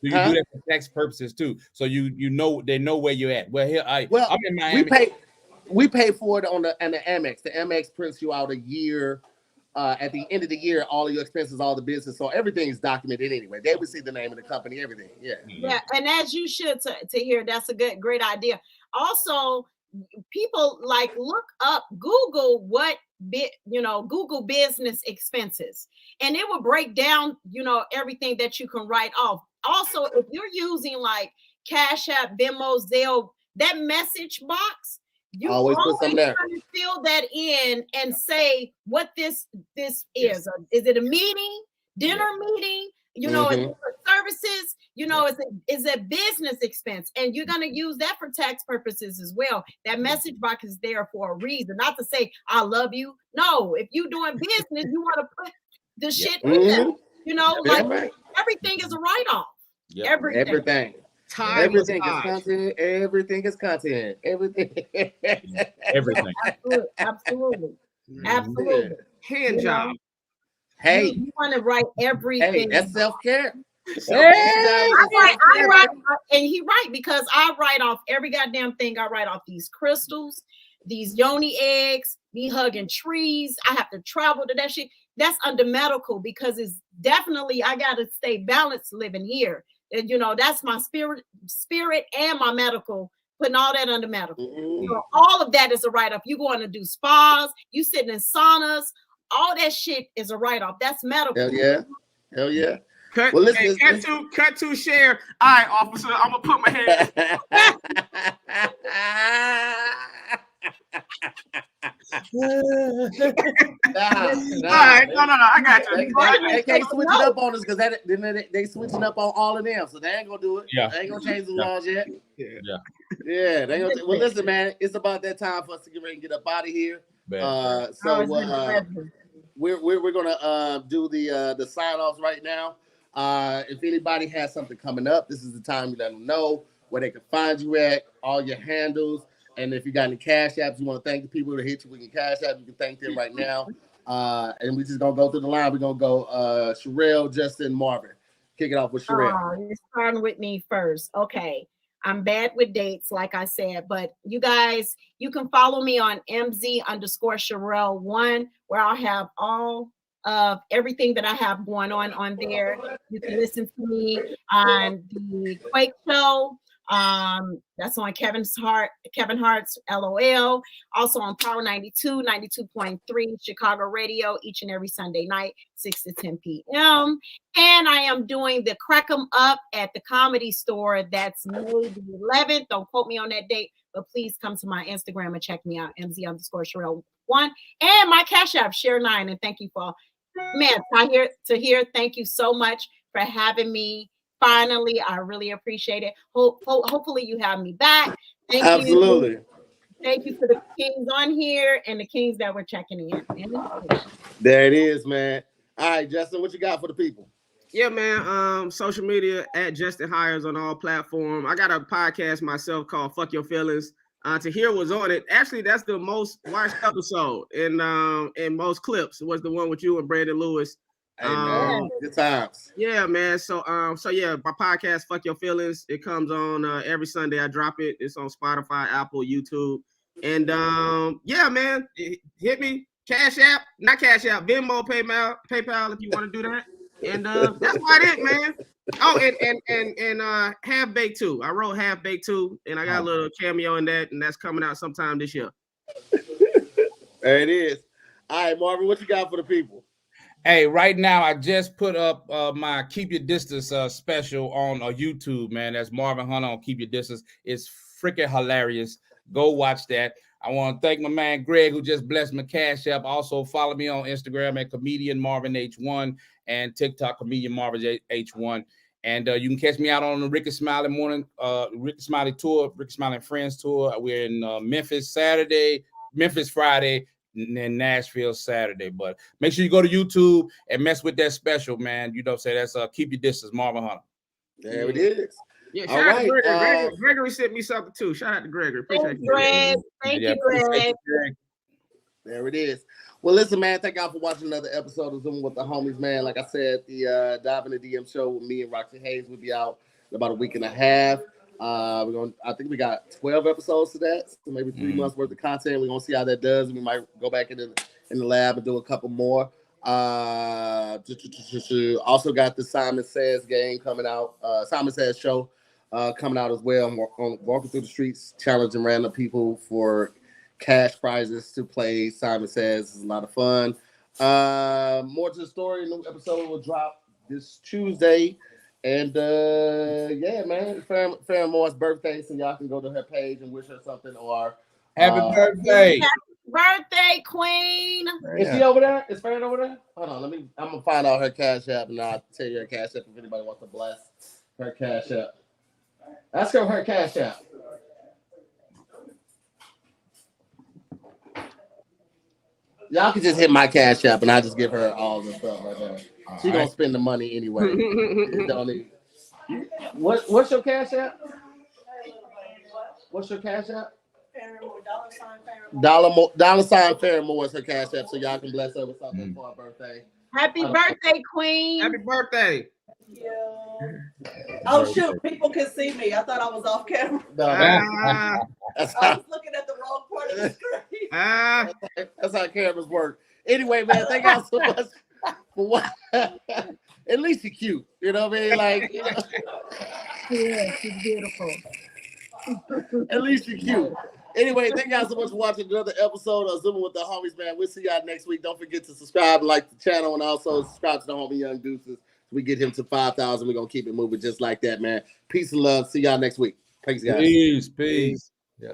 Do you do that for tax purposes too? So you know they know where you're at. Well, here I'm in Miami. We pay for it on the Amex. The Amex prints you out a year. At the end of the year, all of your expenses, all the business, so everything is documented anyway. They would see the name of the company, everything. Yeah, and as you should to hear, that's a great idea. Also, people like look up, Google Google business expenses, and it will break down, everything that you can write off. Also, if you're using like Cashapp, Venmo, Zelle, that message box, you always put some there. Fill that in and say what this is. Is it a meeting, dinner meeting? Services, it's a business expense, and you're going to use that for tax purposes as well. That message box is there for a reason, not to say I love you. No, if you're doing business, you want to put the shit in there. Everything is a write-off. Everything. Everything is content. Everything is content. Everything. Absolutely. Hand job. Hey, you want to write everything. Hey, that's self-care. I write, and he right, because I write off every goddamn thing. I write off these crystals, these yoni eggs, me hugging trees. I have to travel to that shit. That's under medical because it's definitely, I got to stay balanced living here. And that's my spirit and my medical, putting all that under medical. All of that is a write-off. You going to do spas, you sitting in saunas, all that shit is a write-off. That's medical. Hell yeah. Cut to share. All right, officer, I'm gonna put my hand. All right, no, I got you. They can't switch it up on us because they switching up on all of them, so they ain't gonna do it. Yeah, they ain't gonna change the laws yet. Yeah. They gonna. Well, listen, man, it's about that time for us to get ready and get up out of here. We're gonna do the sign-offs right now. If anybody has something coming up, this is the time you let them know where they can find you at, all your handles, and if you got any cash apps, you want to thank the people that hit you with your cash app, you can thank them right now. And we just gonna go through the line. We're gonna go Sherelle, Justin, Marvin. Kick it off with Sherelle. You're starting with me first. Okay. I'm bad with dates, like I said, but you guys, you can follow me on MZ_Sherelle1, where I'll have all of everything that I have going on there. You can listen to me on the Quake Show, That's on Kevin Hart's LOL. Also on Power 92, 92.3 Chicago Radio each and every Sunday night, 6 to 10 p.m. And I am doing the Crack 'em Up at the Comedy Store. That's May the 11th. Don't quote me on that date, but please come to my Instagram and check me out, MZ_Sherelle1. And my Cash App, Share9. And thank you for, man, Tahir, thank you so much for having me. Finally, I really appreciate it. Hopefully you have me back. Absolutely. Thank you for the kings on here and the kings that were checking in. There it is, man. All right, Justin, what you got for the people? Yeah, man. Social media at Justin Hires on all platforms. I got a podcast myself called Fuck Your Feelings. Tahir was on it. Actually, that's the most watched episode in most clips. It was the one with you and Brandon Lewis. Hey, man, good times. Yeah, man. So yeah, my podcast, Fuck Your Feelings. It comes on every Sunday. I drop it. It's on Spotify, Apple, YouTube, and yeah, man. Hit me, Cash App, not Cash App, Venmo, PayPal, if you want to do that. And that's about it, man. Oh, and Half Baked 2. I wrote Half Baked 2, and I got a little cameo in that, and that's coming out sometime this year. There it is. All right, Marvin, what you got for the people? Hey, right now I just put up my Keep Your Distance special on YouTube, man. That's Marvin Hunter on Keep Your Distance. It's freaking hilarious. Go watch that. I want to thank my man Greg, who just blessed my Cash App. Also follow me on Instagram at comedian Marvin H1 and TikTok comedian Marvin H1. And you can catch me out on the Ricky Smiley tour, Ricky Smiley and Friends tour. We're in Memphis Friday, and Nashville Saturday. But make sure you go to YouTube and mess with that special, man. You know what I'm saying? That's Keep Your Distance, Marvin Hunter. There it is. Yeah, shout out to Gregory. Gregory sent me something too. Shout out to Gregory. Appreciate you, Greg. Thank you, Greg. There it is. Well, listen, man, thank y'all for watching another episode of Zooming with the Homies, man. Like I said, the Dive in the DM show with me and Roxy Hayes will be out in about a week and a half. I think we got 12 episodes to that, so maybe 3 months worth of content. We're gonna see how that does. We might go back in the lab and do a couple more. Also got the Simon Says game coming out. Simon Says show coming out as well. I'm walking through the streets, challenging random people for cash prizes to play Simon Says. It's a lot of fun. More to the story. New episode will drop this Tuesday. And yeah, man, Farren Moore's birthday, so y'all can go to her page and wish her something. Or happy birthday! Happy birthday, Queen! Is she over there? Is Farren over there? Hold on, I'm gonna find out her Cash App, and I'll tell you her Cash App if anybody wants to bless her Cash App. Ask her Cash App. Y'all can just hit my Cash App, and I'll just give her all the stuff right there. She gonna spend the money anyway. What's your Cash App? What's your Cash App? $$ Farren Moore is her Cash App, so y'all can bless her with something for her birthday. Happy birthday, Queen! Happy birthday! Yeah. Oh shoot! People can see me. I thought I was off camera. No, I was looking at the wrong part of the screen. That's how cameras work. Anyway, man, thank y'all so much for what. At least you're cute. You know what I mean? Like, you know. Yeah, she's beautiful. At least you're cute. Anyway, thank y'all so much for watching another episode of Zooming with the Homies, man. We'll see y'all next week. Don't forget to subscribe and like the channel, and also subscribe to the homie Young Deuces. We get him to 5,000. We're gonna keep it moving just like that, man. Peace and love. See y'all next week. Thanks, guys. Peace. Yeah.